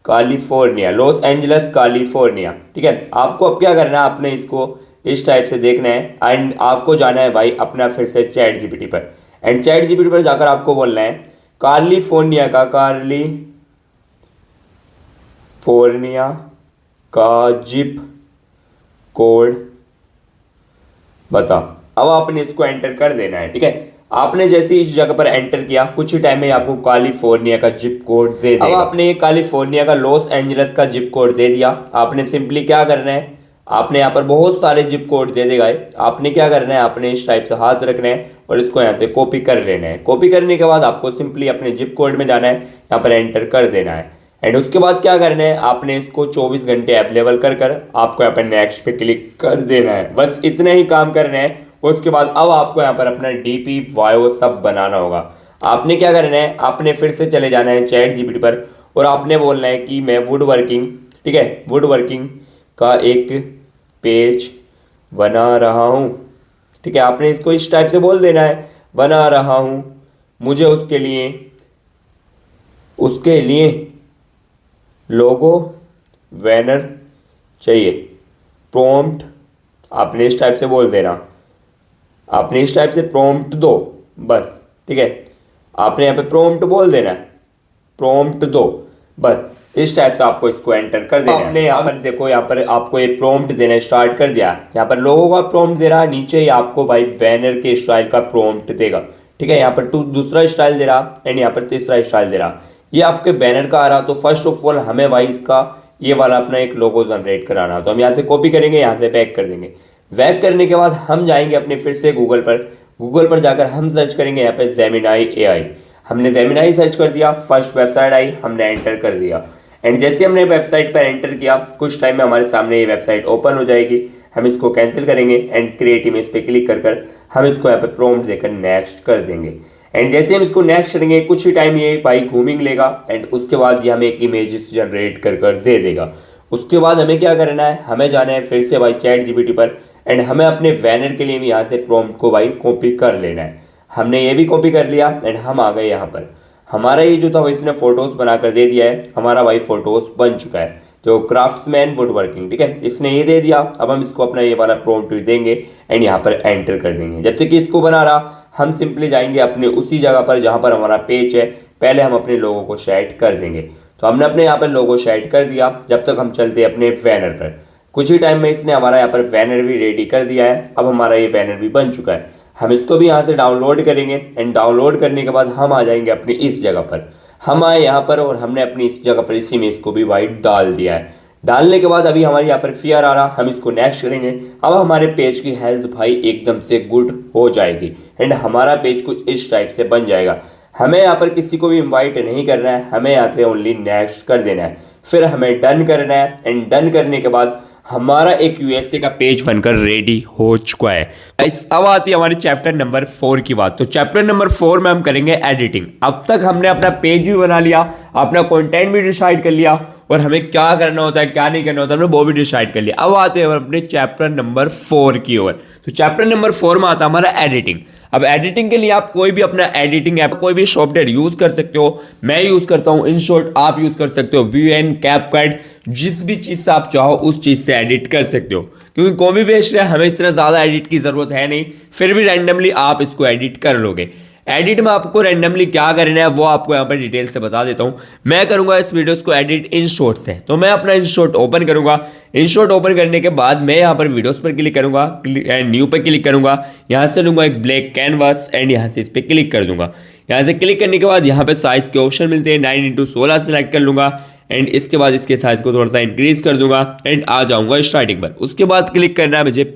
कैलिफोर्निया, लॉस एंजल्स कैलिफोर्निया, ठीक है। आपको अब क्या करना है, आपने इसको इस टाइप से देखना है एंड आपको जाना है भाई अपना फिर से चैट जीपीटी पर एंड चैट जीपीटी पर जाकर आपको बोलना है कैलिफोर्निया का जिप कोड बता। अब आपने इसको एंटर कर देना है, ठीक है। आपने जैसे इस जगह पर एंटर किया कुछ ही टाइम में आपको कैलिफोर्निया का जिप कोड दे देगा। अब आपने कैलिफोर्निया का लॉस एंजल्स का जिप कोड दे दिया। आपने सिंपली क्या करना है, आपने यहाँ पर बहुत सारे जिप कोड दे देगा। आपने क्या करना है, आपने इस टाइप से हाथ रखना है और इसको यहाँ से कॉपी कर लेना है। कॉपी करने के बाद आपको सिंपली अपने जिप कोड में जाना है, यहाँ पर एंटर कर देना है एंड उसके बाद क्या करना है, आपने इसको 24 घंटे अवेलेबल कर आपको यहाँ पर नेक्स्ट पे क्लिक कर देना है। बस इतना ही काम करना है। उसके बाद अब आपको यहाँ पर अपना डीपी वायो सब बनाना होगा। आपने क्या करना है, आपने फिर से चले जाना है चैट जीपीटी पर और आपने बोलना है कि मैं वुड वर्किंग, ठीक है, वुड वर्किंग का एक पेज बना रहा हूँ, ठीक है। आपने इसको इस टाइप से बोल देना है, बना रहा हूँ, मुझे उसके लिए लोगो बैनर चाहिए, प्रॉम्प्ट आपने इस टाइप से बोल देना। आपने इस टाइप से प्रॉम्प्ट दो, बस, ठीक है। आपने यहाँ पे प्रॉम्प्ट बोल देना है, प्रॉम्प्ट दो, बस। इस टाइप से आपको इसको एंटर कर देना है। आपने यहाँ पर देखो, यहाँ पर आपको ये प्रॉम्प्ट देना स्टार्ट कर दिया। यहाँ पर लोगों का प्रॉम्प्ट दे रहा है, नीचे ही आपको भाई बैनर के स्टाइल का प्रॉम्प्ट देगा। ठीक है, यहाँ पर दूसरा स्टाइल दे रहा एंड यहाँ पर तीसरा स्टाइल दे रहा। ये आपके बैनर का आ रहा। तो फर्स्ट ऑफ ऑल हमें भाई इसका ये वाला अपना एक लोगो जनरेट कराना। तो हम यहाँ से कॉपी करेंगे, यहाँ से बैक कर देंगे। बैक करने के बाद हम जाएंगे अपने फिर से गूगल पर जाकर हम सर्च करेंगे यहाँ पे जेमिनाई AI। हमने जेमिनाई सर्च कर दिया, फर्स्ट वेबसाइट आई, हमने एंटर कर दिया एंड जैसे हमने वेबसाइट पर एंटर किया कुछ टाइम में हमारे सामने ये वेबसाइट ओपन हो जाएगी। हम इसको कैंसिल करेंगे एंड क्रिएट इमेज पे क्लिक कर हम इसको यहाँ पे प्रॉम्प्ट देकर नेक्स्ट कर देंगे। एंड जैसे हम इसको नेक्स्ट करेंगे कुछ ही टाइम ये भाई घूमिंग लेगा एंड उसके बाद ये हमें एक इमेजेस जनरेट कर दे देगा। उसके बाद हमें क्या करना है, हमें जाना है फिर से भाई ChatGPT पर एंड हमें अपने बैनर के लिए भी यहाँ से प्रॉम्प्ट को भाई कॉपी कर लेना है। हमने ये भी कॉपी कर लिया एंड हम आ गए यहाँ पर। हमारा ये जो था इसने फोटोज बनाकर दे दिया है, हमारा भाई फोटोज बन चुका है। तो क्राफ्ट्समैन वुड वर्किंग, ठीक है, इसने ये दे दिया। अब हम इसको अपना ये वाला प्रॉम्प्ट देंगे एंड यहाँ पर एंटर कर देंगे। जब तक इसको बना रहा हम सिंपली जाएंगे अपने उसी जगह पर जहाँ पर हमारा पेज है। पहले हम अपने लोगों को सेट कर देंगे। तो हमने अपने यहाँ पर लोगो सेट कर दिया। जब तक हम चलते हैं अपने बैनर पर। कुछ ही टाइम में इसने हमारा यहाँ पर बैनर भी रेडी कर दिया है। अब हमारा ये बैनर भी बन चुका है। हम इसको भी यहाँ से डाउनलोड करेंगे एंड डाउनलोड करने के बाद हम आ जाएंगे अपनी इस जगह पर। हम आए यहाँ पर और हमने अपनी इस जगह पर इस इमेज को भी वाइट डाल दिया है। डालने के बाद अभी हमारे यहाँ पर फेयर आ रहा, हम इसको नेक्स्ट करेंगे। अब हमारे पेज की हेल्थ भाई एकदम से गुड हो जाएगी एंड हमारा पेज कुछ इस टाइप से बन जाएगा। हमें यहाँ पर किसी को भी इनवाइट नहीं करना है, हमें यहाँ से ओनली नेक्स्ट कर देना है। फिर हमें डन करना है एंड डन करने के बाद हमारा एक USA का पेज बनकर रेडी हो चुका है। अब आती है हमारे चैप्टर नंबर 4 की बात। तो चैप्टर नंबर 4 में हम करेंगे एडिटिंग। अब तक हमने अपना पेज भी बना लिया, अपना कंटेंट भी डिसाइड कर लिया और हमें क्या करना होता है क्या नहीं करना होता है हमने वो भी डिसाइड कर लिया। अब आते हैं अपने चैप्टर नंबर 4 की ओर। तो चैप्टर नंबर 4 में आता है हमारा एडिटिंग। अब एडिटिंग के लिए आप कोई भी अपना एडिटिंग ऐप कोई भी सॉफ्टवेयर यूज कर सकते हो। मैं यूज करता हूँ InShot, आप यूज कर सकते हो VN, CapCut, जिस भी चीज से आप चाहो उस चीज से एडिट कर सकते हो। क्योंकि कॉपी पेस्ट है, हमें इतना ज्यादा एडिट की जरूरत है नहीं, फिर भी रैंडमली आप इसको एडिट कर लोगे। एडिट में आपको रैंडमली क्या करना है वो आपको यहाँ पर डिटेल से बता देता हूँ। मैं करूँगा इस वीडियोस को एडिट InShot से। तो मैं अपना InShot ओपन करूँगा। InShot ओपन करने के बाद मैं यहाँ पर वीडियोस पर क्लिक करूँगा एंड न्यू पर क्लिक करूँगा। यहाँ से लूँगा एक ब्लैक कैनवास एंड यहाँ से इस पर क्लिक कर दूँगा। यहाँ से क्लिक करने के बाद यहाँ पर साइज़ के ऑप्शन मिलते हैं, 9x16 सेलेक्ट कर लूँगा एंड इसके बाद इसके साइज़ को थोड़ा सा इंक्रीज कर दूँगा एंड आ जाऊँगा स्टार्टिंग पर। उसके बाद क्लिक करना है मुझे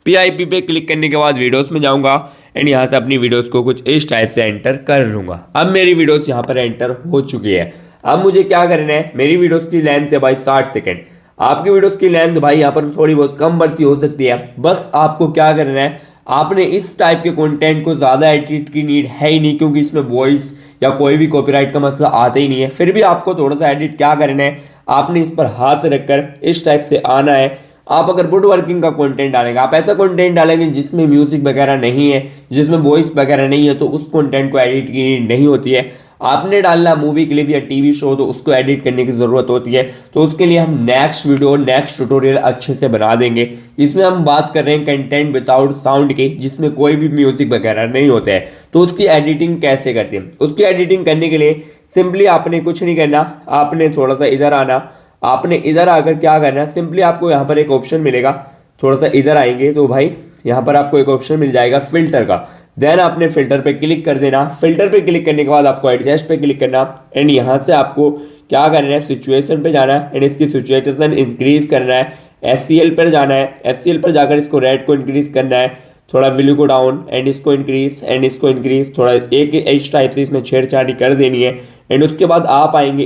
PIP पे क्लिक करने के बाद वीडियोस में जाऊंगा एंड यहाँ से अपनी वीडियोस को कुछ इस टाइप से एंटर कर लूँगा। अब मेरी वीडियोस यहाँ पर एंटर हो चुकी है। अब मुझे क्या करना है, मेरी वीडियोस की लेंथ है भाई 60 सेकेंड। आपकी वीडियोस की लेंथ भाई यहाँ पर थोड़ी बहुत कम बढ़ती हो सकती है। बस आपको क्या करना है, आपने इस टाइप के कंटेंट को ज़्यादा एडिट की नीड है ही नहीं क्योंकि इसमें वॉइस या कोई भी कॉपीराइट का मसला आता ही नहीं है। फिर भी आपको थोड़ा सा एडिट क्या करना है, आपने इस पर हाथ रखकर इस टाइप से आना है। आप अगर वुड वर्किंग का कंटेंट डालेंगे, आप ऐसा कंटेंट डालेंगे जिसमें म्यूजिक वगैरह नहीं है, जिसमें वॉइस वगैरह नहीं है, तो उस कंटेंट को एडिट की नीड नहीं होती है। आपने डालना मूवी क्लिप या टीवी शो तो उसको एडिट करने की ज़रूरत होती है। तो उसके लिए हम नेक्स्ट वीडियो नेक्स्ट ट्यूटोरियल अच्छे से बना देंगे। इसमें हम बात कर रहे हैं कंटेंट विदाउट साउंड की, जिसमें कोई भी म्यूजिक वगैरह नहीं होता है। तो उसकी एडिटिंग कैसे करते हैं, उसकी एडिटिंग करने के लिए सिंपली आपने कुछ नहीं करना, आपने थोड़ा सा इधर आना। आपने इधर आकर क्या करना है, सिंपली आपको यहाँ पर एक ऑप्शन मिलेगा, थोड़ा सा इधर आएंगे तो भाई यहाँ पर आपको एक ऑप्शन मिल जाएगा फिल्टर का। देन आपने फिल्टर पे क्लिक कर देना। फिल्टर पे क्लिक करने के बाद आपको एडजस्ट पे क्लिक करना एंड यहाँ से आपको क्या करना है, सिचुएशन पे जाना है एंड इसकी सिचुएशन इंक्रीज करना है। SCL पर जाना है, SCL पर जाकर इसको रेड को इंक्रीज करना है, थोड़ा वैल्यू को डाउन एंड इसको इंक्रीज एंड इसको इंक्रीज, थोड़ा एक इस टाइप से इसमें छेड़छाड़ी कर देनी है। एंड उसके बाद आप आएंगे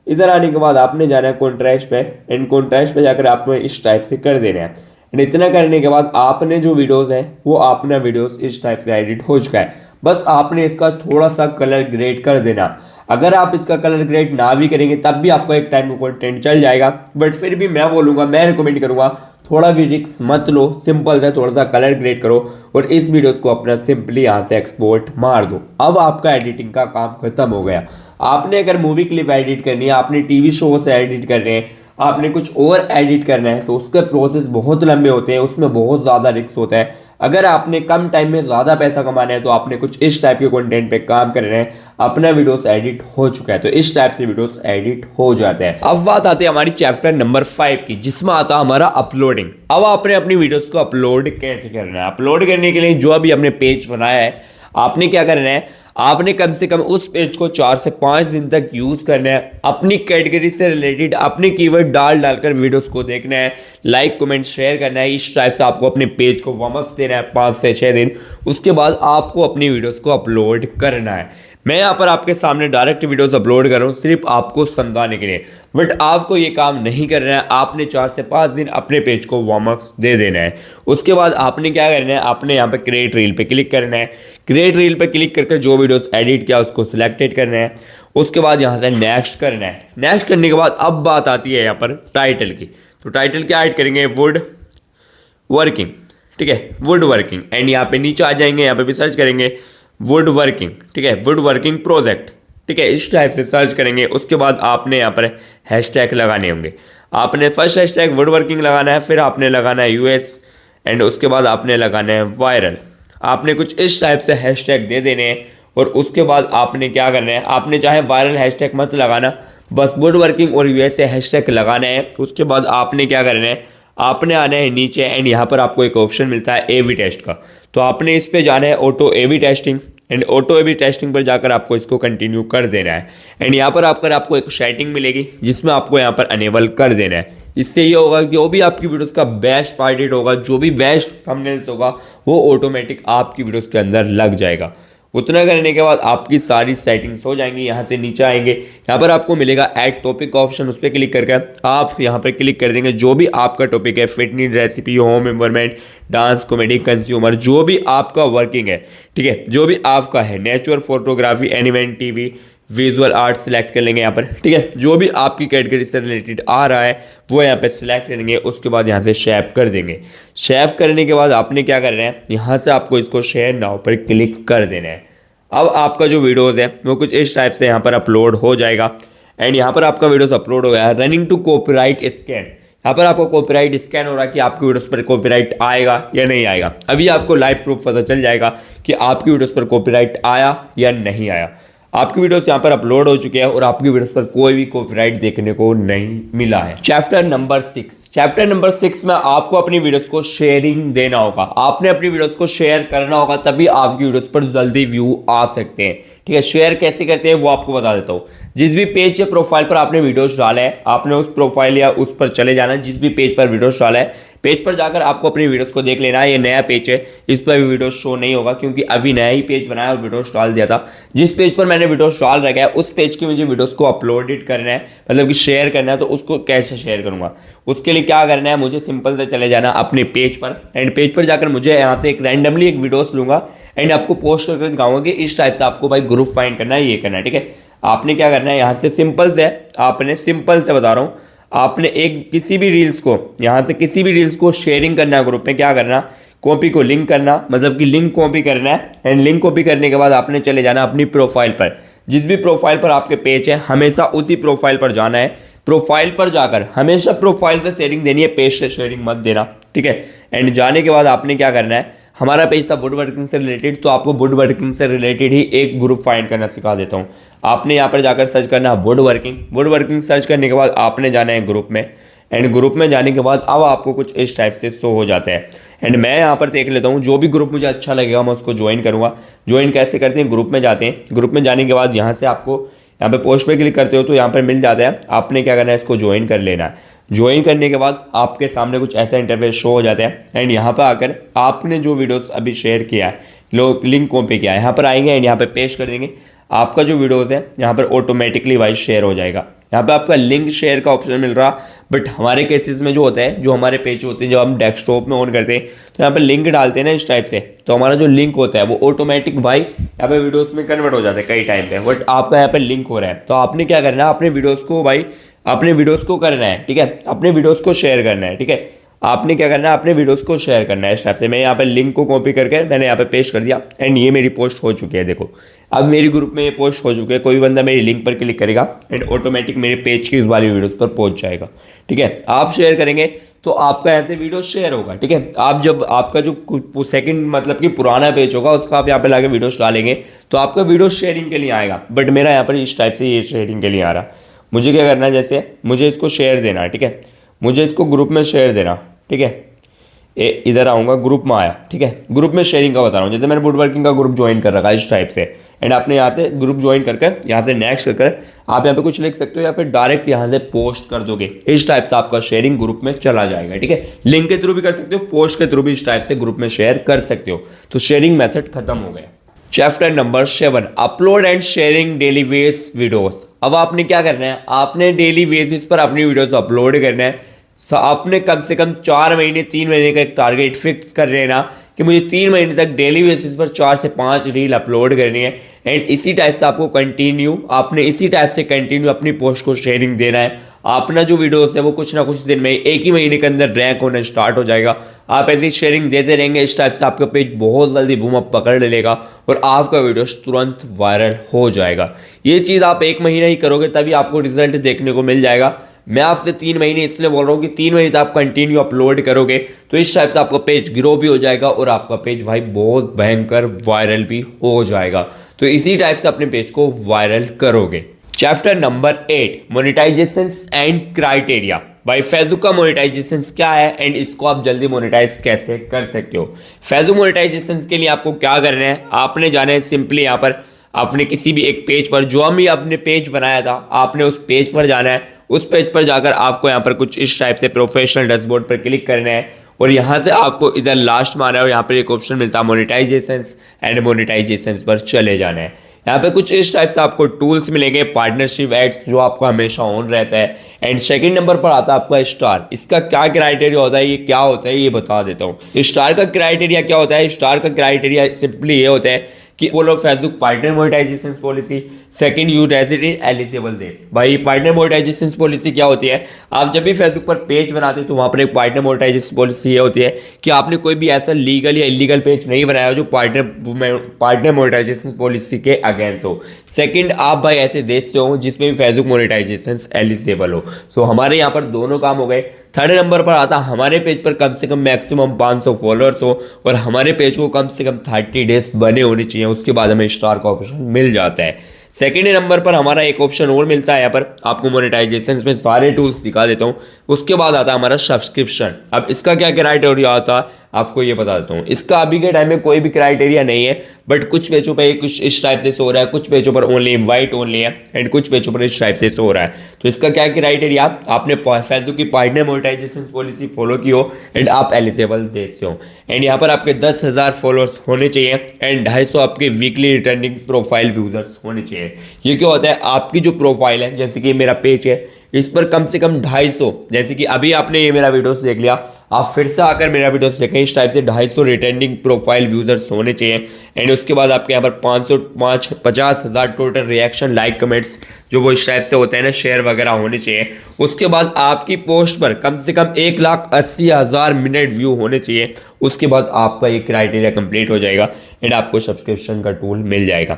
इधर आने के बाद आपने जाना है कॉन्ट्रास्ट पे एंड कॉन्ट्रास्ट पे जाकर आपको इस टाइप से कर देना है। एंड इतना करने के बाद आपने जो वीडियोस है वो अपना वीडियोस इस टाइप से एडिट हो चुका है। बस आपने इसका थोड़ा सा कलर ग्रेड कर देना। अगर आप इसका कलर ग्रेड ना भी करेंगे तब भी आपको एक टाइम में कंटेंट चल जाएगा। बट फिर भी मैं बोलूँगा, मैं रिकमेंड करूँगा थोड़ा भी रिस्क मत लो, सिंपल से थोड़ा सा कलर ग्रेड करो और इस वीडियोस को अपना सिंपली यहाँ से एक्सपोर्ट मार दो। अब आपका एडिटिंग का काम खत्म हो गया। आपने अगर मूवी क्लिप एडिट करनी है, आपने टीवी शो से एडिट कर रहे हैं, आपने कुछ और एडिट करना है तो उसके प्रोसेस बहुत लंबे होते हैं, उसमें बहुत ज़्यादा रिस्क होता है। अगर आपने कम टाइम में ज़्यादा पैसा कमाना है तो आपने कुछ इस टाइप के कंटेंट पे काम करना है। अपना वीडियोस एडिट हो चुका है तो इस टाइप से वीडियोस एडिट हो जाते हैं। अब बात आती है हमारी चैप्टर नंबर 5 की, जिसमें आता है हमारा अपलोडिंग। अब आपने अपनी वीडियोस को अपलोड कैसे करना है। अपलोड करने के लिए जो अभी हमने पेज बनाया है, आपने क्या करना है, आपने कम से कम उस पेज को 4 से 5 दिन तक यूज करना है। अपनी कैटेगरी से रिलेटेड अपने कीवर्ड डालकर वीडियोस को देखना है, लाइक कमेंट शेयर करना है। इस टाइप से आपको अपने पेज को वार्म अप देना है 5 से 6 दिन। उसके बाद आपको अपनी वीडियोस को अपलोड करना है। मैं यहाँ पर आपके सामने डायरेक्ट वीडियोस अपलोड कर रहा हूँ सिर्फ आपको समझाने के लिए, बट आपको ये काम नहीं करना है। आपने 4 से 5 दिन अपने पेज को वार्म अप दे देना है। उसके बाद आपने क्या करना है, आपने यहाँ पे क्रिएट रील पे क्लिक करना है। क्रिएट रील पे क्लिक करके जो वीडियोस एडिट किया उसको सिलेक्टेड करना है। उसके बाद यहाँ से नेक्स्ट करना है। नेक्स्ट करने के बाद अब बात आती है यहाँ पर टाइटल की। तो टाइटल क्या ऐड करेंगे, वुड वर्किंग, ठीक है, वुड वर्किंग। एंड यहाँ पे नीचे आ जाएंगे, यहाँ पे भी सर्च करेंगे वुड वर्किंग, ठीक है, वुड वर्किंग प्रोजेक्ट, ठीक है, इस टाइप से सर्च करेंगे। उसके बाद आपने यहाँ पर हैशटैग लगाने होंगे। आपने फर्स्ट हैशटैग वुड वर्किंग लगाना है, फिर आपने लगाना है यूएस, एंड उसके बाद आपने लगाना है वायरल। आपने कुछ इस टाइप से हैशटैग दे देने हैं। और उसके बाद आपने क्या करना है, आपने चाहे वायरल हैशटैग मत लगाना, बस वुड वर्किंग और यूएसए हैशटैग लगाना है। उसके बाद आपने क्या करना है, आपने आना है नीचे एंड यहाँ पर आपको एक ऑप्शन मिलता है ए वी टेस्ट का। तो आपने इस पे जाना है auto A V testing, and auto A V testing पर जाकर आपको इसको कंटिन्यू कर देना है। एंड यहाँ पर आपको एक सेटिंग मिलेगी जिसमें आपको यहाँ पर अनेबल कर देना है। इससे ये होगा कि जो भी आपकी वीडियोस का बेस्ट पार्ट एडिट होगा, जो भी बेस्ट थंबनेल्स होगा, वो ऑटोमेटिक आपकी वीडियोस के अंदर लग जाएगा। उतना करने के बाद आपकी सारी सेटिंग्स हो जाएंगी। यहाँ से नीचे आएंगे, यहाँ पर आपको मिलेगा ऐड टॉपिक का ऑप्शन, उस पर क्लिक करके आप यहाँ पर क्लिक कर देंगे। जो भी आपका टॉपिक है, fitness, recipe, home environment, dance, comedy, consumer, जो भी आपका वर्किंग है, ठीक है, जो भी आपका है, natural photography, animation, TV, visual art select कर लेंगे यहाँ पर, ठीक है। जो भी आपकी कैटेगरी से रिलेटेड आ रहा है वो यहाँ पे सिलेक्ट करेंगे। उसके बाद यहाँ से शेयर कर देंगे। शेयर करने के बाद आपने क्या करना है, यहाँ से आपको इसको शेयर नाउ पर क्लिक कर देना है। अब आपका जो वीडियोज़ है वो कुछ इस टाइप से यहाँ पर अपलोड हो जाएगा। एंड यहाँ पर आपका वीडियोस अपलोड हो गया है। रनिंग टू कॉपीराइट स्कैन, यहाँ पर आपको कॉपीराइट स्कैन हो रहा है कि आपकी वीडियोस पर कॉपीराइट आएगा या नहीं आएगा। अभी आपको लाइव प्रूफ पता चल जाएगा कि आपकी वीडियोस पर कॉपीराइट आया या नहीं आया। आपकी वीडियोस यहाँ पर अपलोड हो चुकी है और आपकी वीडियोस पर कोई भी कॉपीराइट देखने को नहीं मिला है। चैप्टर नंबर 6 में आपको अपनी वीडियोस को शेयरिंग देना होगा। आपने अपनी वीडियोस को शेयर करना होगा, तभी आपकी वीडियोस पर जल्दी व्यू आ सकते हैं, ठीक है। शेयर कैसे करते हैं वो आपको बता देता हूँ। जिस भी पेज या प्रोफाइल पर आपने वीडियोस डाला है, आपने उस प्रोफाइल या उस पर चले जाना है। जिस भी पेज पर वीडियोस डाला है, पेज पर जाकर आपको अपनी वीडियोस को देख लेना है। ये नया पेज है, इस पर भी वीडियो शो नहीं होगा क्योंकि अभी नया ही पेज बनाया और वीडियोस डाल दिया था। जिस पेज पर मैंने वीडियोस डाल रखा है उस पेज की मुझे वीडियोस को अपलोडेड करना है, मतलब कि शेयर करना है। तो उसको कैसे शेयर करूंगा, उसके लिए क्या करना है, मुझे सिंपल से चले जाना अपने पेज पर। एंड पेज पर जाकर मुझे यहाँ से एक रैंडमली एक वीडियोस लूंगा एंड आपको पोस्ट करके दिखाऊंगा कि इस टाइप से आपको भाई ग्रुप फाइंड करना है, ये करना है, ठीक है। आपने क्या करना है, यहाँ से सिंपल से बता रहा हूँ, आपने एक किसी भी रील्स को, यहाँ से किसी भी रील्स को शेयरिंग करना है ग्रुप में। क्या करना, कॉपी को लिंक करना, मतलब कि लिंक कॉपी करना है। एंड लिंक कॉपी करने के बाद आपने चले जाना अपनी प्रोफाइल पर। जिस भी प्रोफाइल पर आपके पेज है, हमेशा उसी प्रोफाइल पर जाना है। प्रोफाइल पर जाकर हमेशा प्रोफाइल से शेयरिंग देनी है, पेज से शेयरिंग मत देना, ठीक है। एंड जाने के बाद आपने क्या करना है, हमारा पेज था वुड वर्किंग से रिलेटेड, तो आपको वुड वर्किंग से रिलेटेड ही एक ग्रुप फाइंड करना सिखा देता हूँ। आपने यहाँ पर जाकर सर्च करना है वुड वर्किंग सर्च करने के बाद आपने जाना है ग्रुप में। एंड ग्रुप में जाने के बाद अब आपको कुछ इस टाइप से शो हो जाते हैं। एंड मैं यहाँ पर देख लेता हूँ, जो भी ग्रुप मुझे अच्छा लगेगा मैं उसको ज्वाइन करूँगा। ज्वाइन कैसे करते हैं, ग्रुप में जाते हैं। ग्रुप में जाने के बाद यहाँ से आपको यहाँ पे पोस्ट पे क्लिक करते हो तो यहाँ पर मिल जाता है। आपने क्या करना है, इसको ज्वाइन कर लेना है। ज्वाइन करने के बाद आपके सामने कुछ ऐसा इंटरफेस शो हो जाता है। एंड यहाँ पर आकर आपने जो वीडियोस अभी शेयर किया है, लिंक कॉपी किया है, यहाँ पर आएंगे एंड यहाँ पे पेस्ट कर देंगे। आपका जो वीडियोस है यहाँ पर ऑटोमेटिकली वाइज शेयर हो जाएगा। यहाँ पे आपका लिंक शेयर का ऑप्शन मिल रहा, बट हमारे केसेस में जो होता है, जो हमारे पेज होते हैं, जब हम डेस्कटॉप में ऑन करते हैं तो यहाँ पे लिंक डालते हैं ना इस टाइप से, तो हमारा जो लिंक होता है वो ऑटोमेटिक भाई यहाँ पे वीडियोस में कन्वर्ट हो जाता है कई टाइम पे। बट आपका यहाँ पे लिंक हो रहा है, तो आपने क्या करना है, अपने वीडियोस को भाई अपने वीडियोस को करना है, ठीक है, अपने वीडियोस को शेयर करना है, ठीक है। आपने क्या करना है, अपने वीडियोस को शेयर करना है इस टाइप से। मैं यहाँ पे लिंक को कॉपी करके मैंने यहाँ पे पेस्ट कर दिया एंड ये मेरी पोस्ट हो चुकी है। देखो अब मेरी ग्रुप में ये पोस्ट हो चुकी है, कोई बंदा मेरी लिंक पर क्लिक करेगा एंड ऑटोमेटिक मेरे पेज की इस वाली वीडियोस पर पहुंच जाएगा। ठीक है, आप शेयर करेंगे तो आपका यहाँ से वीडियो शेयर होगा। ठीक है, आप जब आपका जो सेकंड मतलब कि पुराना पेज होगा उसका आप यहाँ पे लाके वीडियोस डालेंगे तो आपका वीडियो शेयरिंग के लिए आएगा। बट मेरा यहाँ पर इस टाइप से ये शेयरिंग के लिए आ रहा। मुझे क्या करना है, जैसे मुझे इसको शेयर देना है। ठीक है, मुझे इसको ग्रुप में शेयर देना। ठीक है, इधर आऊँगा, ग्रुप में आया। ठीक है, ग्रुप में शेयरिंग का बता रहा हूँ। जैसे मैंने वुड वर्किंग का ग्रुप ज्वाइन कर रखा है इस टाइप से एंड आपने यहाँ से ग्रुप ज्वाइन करके यहाँ से नेक्स्ट कर आप यहाँ पे कुछ लिख सकते हो या फिर डायरेक्ट यहाँ से पोस्ट कर दोगे। इस टाइप से आपका शेयरिंग ग्रुप में चला जाएगा। ठीक है, लिंक के थ्रू भी कर सकते हो, पोस्ट के थ्रू भी इस टाइप से ग्रुप में शेयर कर सकते हो। तो शेयरिंग मेथड खत्म हो गया। Chapter number 7, upload and sharing daily base videos. अब आपने क्या करना है, आपने डेली बेसिस पर अपनी वीडियोस अपलोड करना है। आपने कम से कम 4 महीने 3 महीने का एक टारगेट फिक्स कर लेना कि मुझे 3 महीने तक डेली बेसिस पर 4 से 5 रील अपलोड करनी है एंड इसी टाइप से आपको आपने इसी टाइप से कंटिन्यू अपनी पोस्ट को शेयरिंग देना है। अपना जो वीडियोस है वो कुछ ना कुछ दिन में, एक ही महीने के अंदर रैंक होना स्टार्ट हो जाएगा। आप ऐसी शेयरिंग देते रहेंगे, इस टाइप से आपका पेज बहुत जल्दी बूम अप पकड़ लेगा और आपका वीडियो तुरंत वायरल हो जाएगा। ये चीज़ आप 1 महीना ही करोगे तभी आपको रिजल्ट देखने को मिल जाएगा। मैं आपसे 3 महीने इसलिए बोल रहा हूँ कि 3 महीने तक आप कंटिन्यू अपलोड करोगे तो इस टाइप से आपका पेज ग्रो भी हो जाएगा और आपका पेज भाई बहुत भयंकर वायरल भी हो जाएगा। तो इसी टाइप से अपने पेज को वायरल करोगे। Chapter number 8, monetization and criteria. भाई फेसबुक का मोनेटाइजेशन क्या है एंड इसको आप जल्दी मोनेटाइज कैसे कर सकते हो। फेसबुक मोनेटाइजेशन के लिए आपको क्या करना है, आपने जाना है सिंपली यहाँ पर आपने किसी भी एक पेज पर, जो हम आपने पेज बनाया था आपने उस पेज पर जाना है। उस पेज पर जाकर आपको यहाँ पर कुछ इस टाइप से प्रोफेशनल डैशबोर्ड पर क्लिक करना है और यहाँ से आपको इधर लास्ट में आना है और यहाँ पर एक ऑप्शन मिलता है मोनेटाइजेशन एंड मोनेटाइजेशन पर चले जाना है। यहाँ पे कुछ इस टाइप से आपको टूल्स मिलेंगे, पार्टनरशिप एड्स जो आपको हमेशा ऑन रहता है एंड सेकंड नंबर पर आता है आपका स्टार। इसका क्या क्राइटेरिया होता है, ये क्या होता है ये बता देता हूँ। स्टार का क्राइटेरिया क्या होता है, स्टार का क्राइटेरिया सिंपली ये होता है कि follow Facebook partner monetization policy, second you reside in eligible देश। भाई पार्टनर मोनेटाइजेशन पॉलिसी क्या होती है, आप जब भी फेसबुक पर पेज बनाते हो तो वहाँ पर एक पार्टनर मोनेटाइजेशन पॉलिसी ये होती है कि आपने कोई भी ऐसा लीगल या इलीगल पेज नहीं बनाया जो पार्टनर मोनेटाइजेशन पॉलिसी के अगेंस्ट हो। सेकंड, आप भाई ऐसे देश से हो जिसमें भी फेसबुक मोनेटाइजेशन एलिजिबल हो। सो हमारे यहाँ पर दोनों काम हो गए। थर्ड नंबर पर आता हमारे पेज पर कम से कम मैक्सिमम 500 फॉलोअर्स हो और हमारे पेज को कम से कम 30 डेज बने होने चाहिए, उसके बाद हमें स्टार का ऑप्शन मिल जाता है। सेकेंड नंबर पर हमारा एक ऑप्शन और मिलता है, यहाँ पर आपको मोनेटाइजेशन में सारे टूल्स दिखा देता हूँ। उसके बाद आता है हमारा सब्सक्रिप्शन। अब इसका क्या क्राइटेरिया आता है आपको ये बता देता हूँ। इसका अभी के टाइम में कोई भी क्राइटेरिया नहीं है, बट कुछ पेजों पे कुछ इस टाइप से शो रहा है, कुछ पेजों पर ओनली इनवाइट ओनली है एंड कुछ पेजों पर इस टाइप से शो रहा है। तो इसका क्या क्राइटेरिया, आपने फेसबुक की पार्टनर मोनेटाइजेशन पॉलिसी फॉलो की हो एंड आप एलिजिबल देश से हो एंड यहाँ पर आपके 10,000 फॉलोअर्स होने चाहिए एंड 250 आपके वीकली रिटर्निंग प्रोफाइल यूजर्स होने चाहिए। ये क्या होता है, आपकी जो प्रोफाइल है, जैसे कि मेरा पेज है, इस पर कम से कम 250, जैसे कि अभी आपने ये मेरा वीडियोस देख लिया, आप फिर से आकर मेरा वीडियोस देखें, इस टाइप से 250 रिटर्निंग प्रोफाइल यूजर्स होने चाहिए एंड उसके बाद आपके यहाँ पर 50,000 टोटल रिएक्शन लाइक कमेंट्स जो वो इस टाइप से होते हैं ना, शेयर वगैरह होने चाहिए। उसके बाद आपकी पोस्ट पर कम से कम 1,80,000 मिनट व्यू होने चाहिए। उसके बाद आपका ये क्राइटेरिया कंप्लीट हो जाएगा एंड आपको सब्सक्रिप्शन का टूल मिल जाएगा।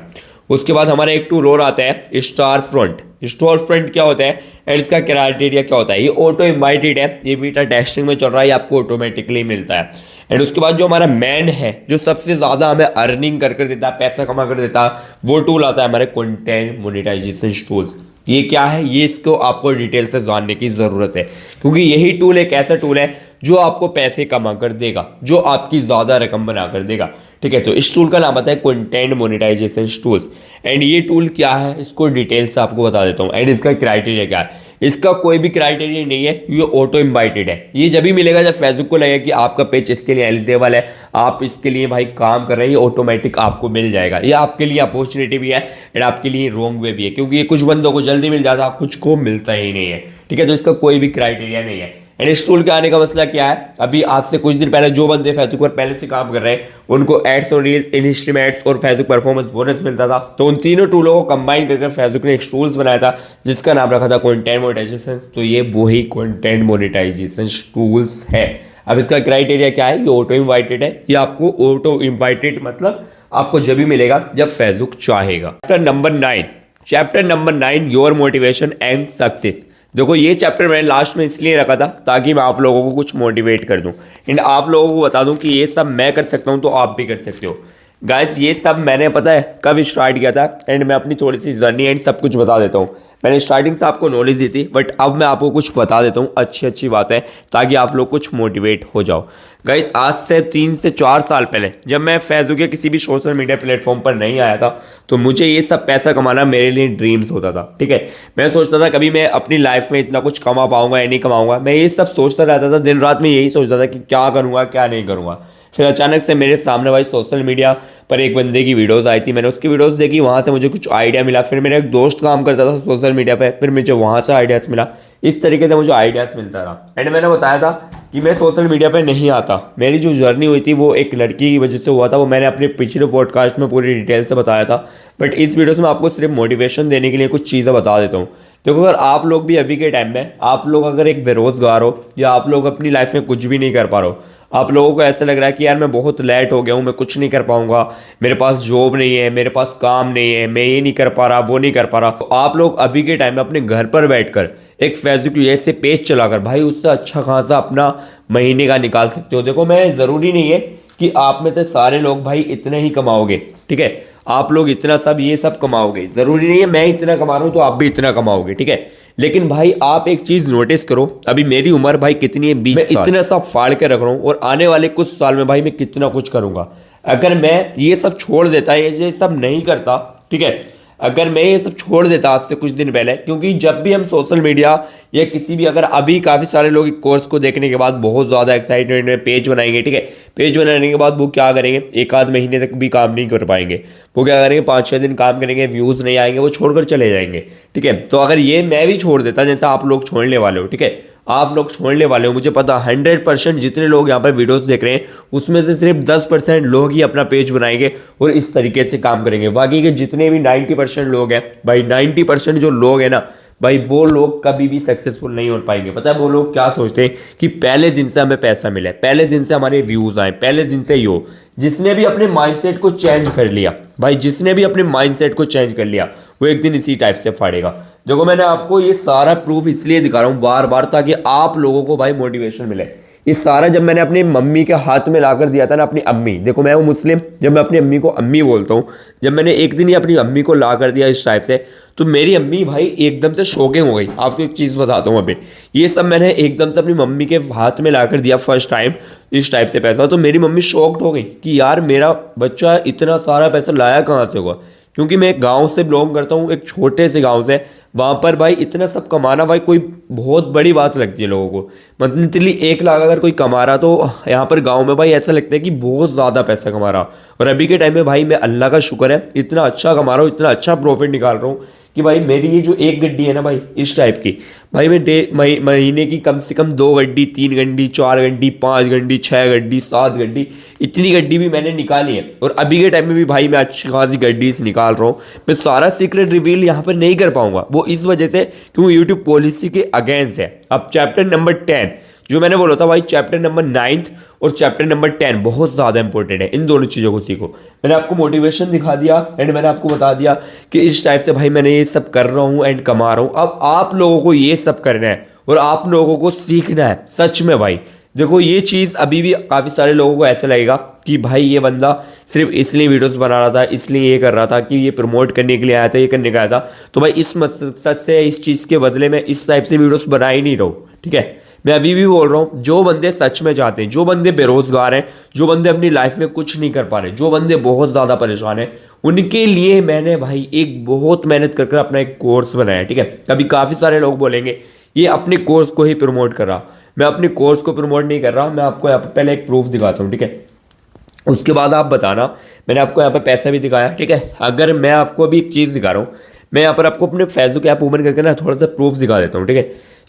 उसके बाद हमारा एक टूल और आता है स्टार फ्रंट। स्टार फ्रंट क्या होता है एंड इसका क्राइटेरिया क्या होता है, ये ऑटो इनवाइटेड है, ये बीटा टेस्टिंग में चल रहा है, ये आपको ऑटोमेटिकली मिलता है। एंड उसके बाद जो हमारा मैन है, जो सबसे ज़्यादा हमें अर्निंग कर देता है, पैसा कमा कर देता है, वो टूल आता है हमारे कंटेंट मोनेटाइजेशन टूल्स। ये क्या है, ये इसको आपको डिटेल से जानने की ज़रूरत है क्योंकि यही टूल एक ऐसा टूल है जो आपको पैसे कमा कर देगा, जो आपकी ज़्यादा रकम बना कर देगा। ठीक है, तो इस टूल का नाम आता है कंटेंट मोनेटाइजेशन टूल्स एंड ये टूल क्या है इसको डिटेल से आपको बता देता हूँ एंड इसका क्राइटेरिया क्या है। इसका कोई भी क्राइटेरिया नहीं है, ये ऑटो इनवाइटेड है। ये जब भी मिलेगा जब फेसबुक को लगेगा कि आपका पेज इसके लिए एलिजिबल है, आप इसके लिए भाई काम कर रहे हैं, ये ऑटोमेटिक आपको मिल जाएगा। ये आपके लिए अपॉर्चुनिटी भी है एंड आपके लिए रॉन्ग वे भी है क्योंकि ये कुछ बंदों को जल्दी मिल जाता है, कुछ को मिलता ही नहीं है। ठीक है, तो इसका कोई भी क्राइटेरिया नहीं है। एंड इस टूल के आने का मसला क्या है, अभी आज से कुछ दिन पहले जो बंदे फेसबुक पर पहले से काम कर रहे हैं उनको एड्स और रील्स, इन हिस्ट्री में एड्स और फेसबुक परफॉर्मेंस बोनस मिलता था। तो उन तीनों टूलों को कंबाइन करके फेसबुक ने एक टूल्स बनाया था जिसका नाम रखा था कंटेंट मोनेटाइजेशन। तो ये वही कंटेंट मोनेटाइजेशन टूल्स है। अब इसका क्राइटेरिया क्या है, ये ऑटो इन्वाइटेड है, ये आपको ऑटो इन्वाइटेड मतलब आपको जब भी मिलेगा जब फेसबुक चाहेगा। Chapter number 9 your motivation and success. देखो ये चैप्टर मैंने लास्ट में इसलिए रखा था ताकि मैं आप लोगों को कुछ मोटिवेट कर दूं एंड आप लोगों को बता दूं कि ये सब मैं कर सकता हूं तो आप भी कर सकते हो। गाइस ये सब मैंने पता है कब स्टार्ट किया था एंड मैं अपनी थोड़ी सी जर्नी एंड सब कुछ बता देता हूँ। मैंने स्टार्टिंग से आपको नॉलेज दी थी बट अब मैं आपको कुछ बता देता हूँ अच्छी बात है ताकि आप लोग कुछ मोटिवेट हो जाओ। गाइस आज से 3 से 4 साल पहले जब मैं फेसबुक या किसी भी सोशल मीडिया प्लेटफॉर्म पर नहीं आया था तो मुझे ये सब पैसा कमाना मेरे लिए ड्रीम्स होता था। ठीक है, मैं सोचता था कभी मैं अपनी लाइफ में इतना कुछ कमा पाऊंगा या नहीं कमाऊंगा, मैं ये सब सोचता रहता था, दिन रात में यही सोचता था कि क्या करूँगा क्या नहीं करूँगा। फिर अचानक से मेरे सामने भाई सोशल मीडिया पर एक बंदे की वीडियोस आई थी, मैंने उसकी वीडियोस देखी, वहाँ से मुझे कुछ आइडिया मिला। फिर मेरा एक दोस्त काम करता था सोशल मीडिया पे, फिर मुझे वहाँ से आइडियाज़ मिला। इस तरीके से मुझे आइडियाज़ मिलता रहा एंड मैंने बताया था कि मैं सोशल मीडिया पे नहीं आता। मेरी जो जर्नी हुई थी वो एक लड़की की वजह से हुआ था, वो मैंने अपने पिछले पॉडकास्ट में पूरी डिटेल से बताया था। बट इस वीडियो से मैं आपको सिर्फ मोटिवेशन देने के लिए कुछ चीज़ें बता देता हूँ। देखो अगर आप लोग भी अभी के टाइम में आप लोग अगर एक बेरोजगार हो या आप लोग अपनी लाइफ में कुछ भी नहीं कर पा रहे हो, आप लोगों को ऐसा लग रहा है कि यार मैं बहुत लेट हो गया हूँ, मैं कुछ नहीं कर पाऊंगा, मेरे पास जॉब नहीं है, मेरे पास काम नहीं है, मैं ये नहीं कर पा रहा वो नहीं कर पा रहा, तो आप लोग अभी के टाइम में अपने घर पर बैठकर एक फेसबुक ऐसे पेज चलाकर भाई उससे अच्छा खासा अपना महीने का निकाल सकते हो। देखो मैं ज़रूरी नहीं है कि आप में से सारे लोग भाई इतने ही कमाओगे। ठीक है, आप लोग इतना सब ये सब कमाओगे, ज़रूरी नहीं है मैं इतना कमा रहा हूँ तो आप भी इतना कमाओगे। ठीक है, लेकिन भाई आप एक चीज़ नोटिस करो, अभी मेरी उम्र भाई कितनी है 20 साल, मैं इतना सब फाड़ के रख रहा हूँ और आने वाले कुछ साल में भाई मैं कितना कुछ करूँगा। अगर मैं ये सब छोड़ देता, ये सब नहीं करता, ठीक है, अगर मैं ये सब छोड़ देता आज से कुछ दिन पहले, क्योंकि जब भी हम सोशल मीडिया या किसी भी, अगर अभी काफ़ी सारे लोग कोर्स को देखने के बाद बहुत ज़्यादा एक्साइटमेंट में पेज बनाएंगे। ठीक है, पेज बनाने के बाद वो क्या करेंगे, एक आध महीने तक भी काम नहीं कर पाएंगे, वो क्या करेंगे 5-6 दिन काम करेंगे, व्यूज़ नहीं आएंगे, वो छोड़कर चले जाएंगे। ठीक है, तो अगर ये मैं भी छोड़ देता जैसा आप लोग छोड़ने वाले हो, ठीक है, आप लोग छोड़ने वाले हो, मुझे पता 100% जितने लोग यहाँ पर वीडियोस देख रहे हैं उसमें से सिर्फ 10% लोग ही अपना पेज बनाएंगे और इस तरीके से काम करेंगे। बाकी के जितने भी 90% लोग हैं भाई, 90% जो लोग हैं ना भाई, वो लोग कभी भी सक्सेसफुल नहीं हो पाएंगे। पता है वो लोग क्या सोचते हैं कि पहले दिन से हमें पैसा मिले, पहले दिन से हमारे व्यूज़ आए, पहले दिन से यो। जिसने भी अपने माइंडसेट को चेंज कर लिया भाई, जिसने भी अपने माइंडसेट को चेंज कर लिया वो एक दिन इसी टाइप से फाड़ेगा। देखो मैंने आपको ये सारा प्रूफ इसलिए दिखा रहा हूँ बार बार ताकि आप लोगों को भाई मोटिवेशन मिले। ये सारा जब मैंने अपनी मम्मी के हाथ में लाकर दिया था ना, अपनी अम्मी, देखो मैं हूँ मुस्लिम, जब मैं अपनी अम्मी को अम्मी बोलता हूँ, जब मैंने एक दिन ही अपनी अम्मी को ला कर दिया इस टाइप से, तो मेरी अम्मी भाई एकदम से शॉकिंग हो गई। आपको एक चीज़ बताता हूँ, अभी ये सब मैंने एकदम से अपनी मम्मी के हाथ में ला कर दिया फर्स्ट टाइम इस टाइप से पैसा, तो मेरी मम्मी शॉक्ड हो गई कि यार मेरा बच्चा इतना सारा पैसा लाया कहाँ से होगा। क्योंकि मैं एक गांव से बिलोंग करता हूँ, एक छोटे से गांव से, वहाँ पर भाई इतना सब कमाना भाई कोई बहुत बड़ी बात लगती है लोगों को। मंथली 1 लाख अगर कोई कमा रहा तो यहाँ पर गांव में भाई ऐसा लगता है कि बहुत ज़्यादा पैसा कमा रहा। और अभी के टाइम में भाई मैं अल्लाह का शुक्र है इतना अच्छा कमा रहा हूँ, इतना अच्छा प्रॉफिट निकाल रहा हूँ कि भाई मेरी ये जो एक गड्डी है ना भाई इस टाइप की, भाई मैं महीने की कम से कम 2 गड्डी, 3 गड्डी, 4 गड्डी, 5 गड्डी, 6 गड्डी, 7 गड्डी, इतनी गड्डी भी मैंने निकाली है। और अभी के टाइम में भी भाई मैं अच्छी खासी गड्डीज निकाल रहा हूँ। मैं सारा सीक्रेट रिवील यहाँ पर नहीं कर पाऊंगा, वो इस वजह से क्योंकि यूट्यूब पॉलिसी के अगेंस्ट है। अब चैप्टर नंबर 10 जो मैंने बोला था भाई, चैप्टर नंबर 9 और चैप्टर नंबर 10 बहुत ज़्यादा इंपॉर्टेंट है, इन दोनों चीज़ों को सीखो। मैंने आपको मोटिवेशन दिखा दिया एंड मैंने आपको बता दिया कि इस टाइप से भाई मैंने ये सब कर रहा हूँ एंड कमा रहा हूँ। अब आप लोगों को ये सब करना है और आप लोगों को सीखना है सच में भाई। देखो ये चीज़ अभी भी काफ़ी सारे लोगों को ऐसा लगेगा कि भाई ये बंदा सिर्फ इसलिए वीडियोस बना रहा था, इसलिए ये कर रहा था कि ये प्रमोट करने के लिए आया था, ये करने का आया था। तो भाई इस मकसद से, इस चीज़ के बदले में इस टाइप से वीडियोस बना ही नहीं रहा हूँ। ठीक है, मैं अभी भी बोल रहा हूँ, जो बंदे सच में चाहते हैं, जो बंदे बेरोजगार हैं, जो बंदे अपनी लाइफ में कुछ नहीं कर पा रहे, जो बंदे बहुत ज़्यादा परेशान हैं, उनके लिए मैंने भाई एक बहुत मेहनत कर अपना एक कोर्स बनाया। ठीक है, अभी काफ़ी सारे लोग बोलेंगे ये अपने कोर्स को ही प्रमोट कर रहा। मैं अपने कोर्स को प्रमोट नहीं कर रहा, मैं आपको यहाँ पर पहले एक प्रूफ दिखाता हूँ। ठीक है, उसके बाद आप बताना। मैंने आपको यहाँ पर पैसा भी दिखाया। ठीक है, अगर मैं आपको अभी एक चीज़ दिखा रहा हूँ, मैं यहाँ पर आपको अपने फेसबुक ऐप ओपन करके ना थोड़ा सा प्रूफ दिखा देता हूँ। ठीक है,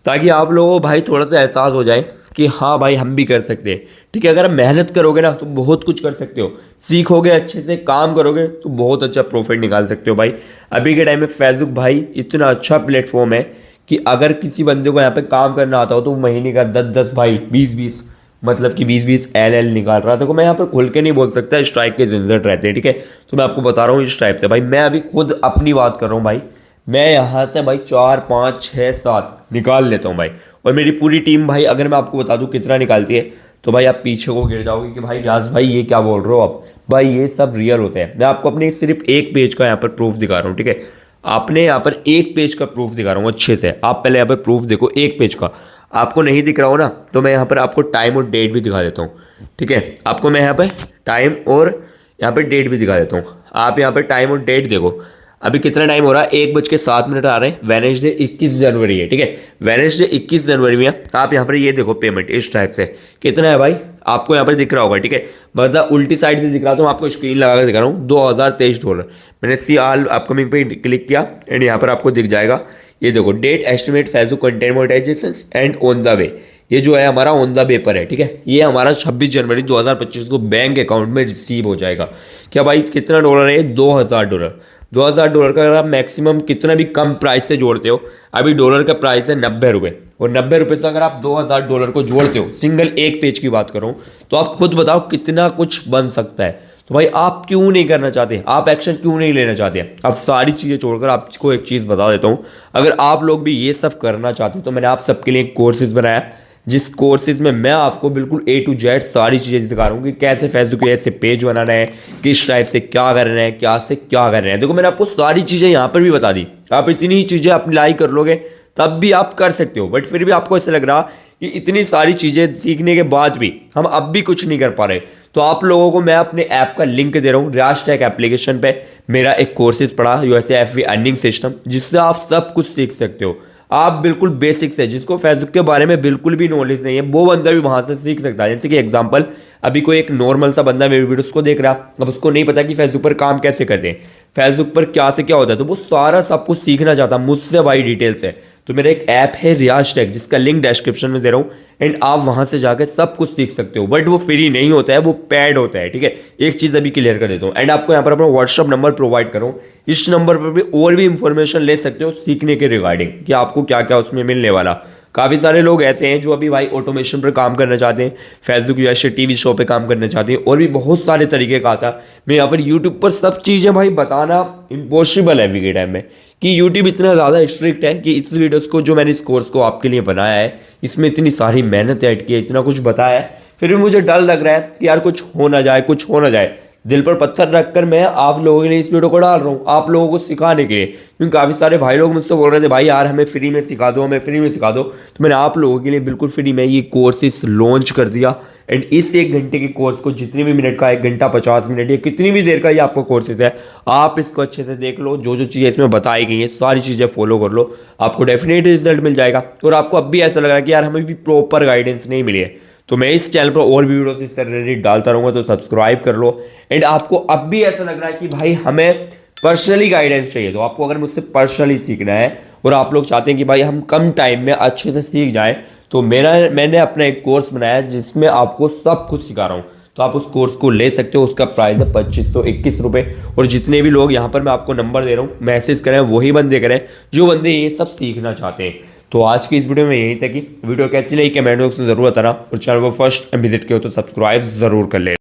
ताकि आप लोगों को भाई थोड़ा सा एहसास हो जाए कि हाँ भाई हम भी कर सकते हैं। ठीक है, अगर आप मेहनत करोगे ना तो बहुत कुछ कर सकते हो, सीखोगे अच्छे से, काम करोगे तो बहुत अच्छा प्रॉफिट निकाल सकते हो भाई। अभी के टाइम में फेसबुक भाई इतना अच्छा प्लेटफॉर्म है कि अगर किसी बंदे को यहाँ पे काम करना आता हो तो महीने का 10-10 भाई 20-20 मतलब कि 20-20 LL निकाल रहा था। तो मैं यहाँ पर खुल के नहीं बोल सकता, स्ट्राइक के झंझट रहते हैं, ठीक है। तो मैं आपको बता रहा हूँ इस टाइप से भाई, मैं अभी खुद अपनी बात कर रहा हूँ भाई, मैं यहाँ से भाई 4 5 6 7 निकाल लेता हूँ भाई। और मेरी पूरी टीम भाई अगर मैं आपको बता दूँ कितना निकालती है, तो भाई आप पीछे को गिर जाओगे कि भाई रियाज भाई ये क्या बोल रहे हो आप। भाई ये सब रियल होते हैं। मैं आपको अपने सिर्फ एक पेज का यहाँ पर प्रूफ दिखा रहा हूँ, ठीक है। आपने यहाँ पर एक पेज का प्रूफ दिखा रहा हूँ अच्छे से। आप पहले यहाँ पर प्रूफ देखो एक पेज का। आपको नहीं दिख रहा हो ना, तो मैं यहाँ पर आपको टाइम और डेट भी दिखा देता हूँ, ठीक है। आपको मैं यहाँ पर टाइम और यहाँ पर डेट भी दिखा देता हूँ। आप यहाँ पर टाइम और डेट देखो, अभी कितना टाइम हो रहा है, 1:07 आ रहे हैं। वेडनेसडे 21 जनवरी है, ठीक है। वेडनेसडे 21 जनवरी में आप यहाँ पर ये देखो पेमेंट इस टाइप से कितना है भाई, आपको यहाँ पर दिख रहा होगा, ठीक है। मतलब उल्टी साइड से दिख रहा, तो मैं आपको स्क्रीन लगा कर दिखा रहा हूँ। $2023 मैंने सी आल अपकमिंग पे क्लिक किया एंड यहाँ पर आपको दिख जाएगा। ये देखो date estimate Facebook content monetization and on the way, ये जो है हमारा ऑन द वे पर है, ठीक है। ये हमारा 26 जनवरी 2025 को बैंक अकाउंट में रिसीव हो जाएगा। क्या भाई कितना डॉलर है, $2000। $2000 का अगर आप मैक्सिमम कितना भी कम प्राइस से जोड़ते हो, अभी डॉलर का प्राइस है 90 रुपये, और 90 रुपये से अगर आप $2000 को जोड़ते हो, सिंगल एक पेज की बात करूँ, तो आप खुद बताओ कितना कुछ बन सकता है। तो भाई आप क्यों नहीं करना चाहते, आप एक्शन क्यों नहीं लेना चाहते। अब सारी चीज़ें छोड़कर आपको एक चीज़ बता देता हूँ, अगर आप लोग भी ये सब करना चाहते हैं तो मैंने आप सबके लिए एक कोर्सेज बनाया, जिस कोर्सेज में मैं आपको बिल्कुल A to Z सारी चीज़ें सिखा रहा हूँ कि कैसे फेसबुक पे ऐसे पेज बनाना है, किस टाइप से क्या करना है, क्या से क्या करना है। देखो मैंने आपको सारी चीज़ें यहाँ पर भी बता दी। आप इतनी ही चीज़ें अप्लाई कर लोगे तब भी आप कर सकते हो, बट फिर भी आपको ऐसा लग रहा कि इतनी सारी चीज़ें सीखने के बाद भी हम अब भी कुछ नहीं कर पा रहे, तो आप लोगों को मैं अपने ऐप का लिंक दे रहा हूँ। रियाज टेक एप्लीकेशन पे मेरा एक कोर्सेज पढ़ा USAFV अर्निंग सिस्टम, जिससे आप सब कुछ सीख सकते हो। आप बिल्कुल बेसिक से, जिसको फेसबुक के बारे में बिल्कुल भी नॉलेज नहीं है, वो बंदा भी वहाँ से सीख सकता है। जैसे कि एग्जांपल, अभी कोई एक नॉर्मल सा बंदा मेरे वीडियोस को देख रहा, अब उसको नहीं पता कि फेसबुक पर काम कैसे करते हैं, फेसबुक पर क्या से क्या होता है, तो वो सारा सब कुछ सीखना चाहता मुझसे भाई डिटेल से। तो मेरा एक ऐप है रियाज टेक, जिसका लिंक डिस्क्रिप्शन में दे रहा हूँ, एंड आप वहाँ से जाकर सब कुछ सीख सकते हो। बट वो फ्री नहीं होता है, वो पेड होता है, ठीक है। एक चीज़ अभी क्लियर कर देता हूँ, एंड आपको यहाँ पर अपना व्हाट्सअप नंबर प्रोवाइड करूँ, इस नंबर पर भी और भी इंफॉर्मेशन ले सकते हो सीखने के रिगार्डिंग, कि आपको क्या क्या उसमें मिलने वाला। काफ़ी सारे लोग ऐसे हैं जो अभी भाई ऑटोमेशन पर काम करना चाहते हैं, फेसबुक या TV शो पे काम करना चाहते हैं, और भी बहुत सारे तरीके का आता है। मैं यहाँ पर यूट्यूब पर सब चीज़ें भाई बताना इम्पॉसिबल है अभी के टाइम में, कि यूट्यूब इतना ज़्यादा स्ट्रिक्ट है कि इस वीडियोस को जो मैंने इस कोर्स को आपके लिए बनाया है, इसमें इतनी सारी मेहनत ऐड की है, इतना कुछ बताया है, फिर भी मुझे डर लग रहा है कि यार कुछ हो ना जाए, कुछ हो ना जाए। दिल पर पत्थर रखकर मैं आप लोगों के लिए इस वीडियो को डाल रहा हूँ, आप लोगों को सिखाने के लिए, क्योंकि काफ़ी सारे भाई लोग मुझसे बोल रहे थे भाई यार हमें फ्री में सिखा दो, हमें फ्री में सिखा दो। तो मैंने आप लोगों के लिए बिल्कुल फ्री में ये कोर्सेस लॉन्च कर दिया। एंड इस 1 घंटे के कोर्स को, जितनी भी मिनट का, 1 घंटा 50 मिनट या कितनी भी देर का ये आपको कोर्सेज है, आप इसको अच्छे से देख लो। जो जो चीज़ें इसमें बताई गई हैं सारी चीज़ें फॉलो कर लो, आपको डेफिनेट रिजल्ट मिल जाएगा। और आपको अब भी ऐसा लग रहा है कि यार हमें भी प्रॉपर गाइडेंस नहीं मिली है, तो मैं इस चैनल पर और भी वीडियोस इससे रिलेटेड डालता रहूँगा, तो सब्सक्राइब कर लो। एंड आपको अब भी ऐसा लग रहा है कि भाई हमें पर्सनली गाइडेंस चाहिए, तो आपको अगर मुझसे पर्सनली सीखना है और आप लोग चाहते हैं कि भाई हम कम टाइम में अच्छे से सीख जाएं, तो मैंने अपना एक कोर्स बनाया है जिसमें आपको सब कुछ सिखा रहा हूँ। तो आप उस कोर्स को ले सकते हो, उसका प्राइस है 2521 रुपये। और जितने भी लोग यहाँ पर मैं आपको नंबर दे रहा हूँ, मैसेज करें, वही बंदे करें जो बंदे ये सब सीखना चाहते हैं। तो आज की इस वीडियो में यही था कि वीडियो कैसी लगी कमेंट बॉक्स में ज़रूर बताना, और चैनल को फर्स्ट विजिट किया हो तो सब्सक्राइब ज़रूर कर ले।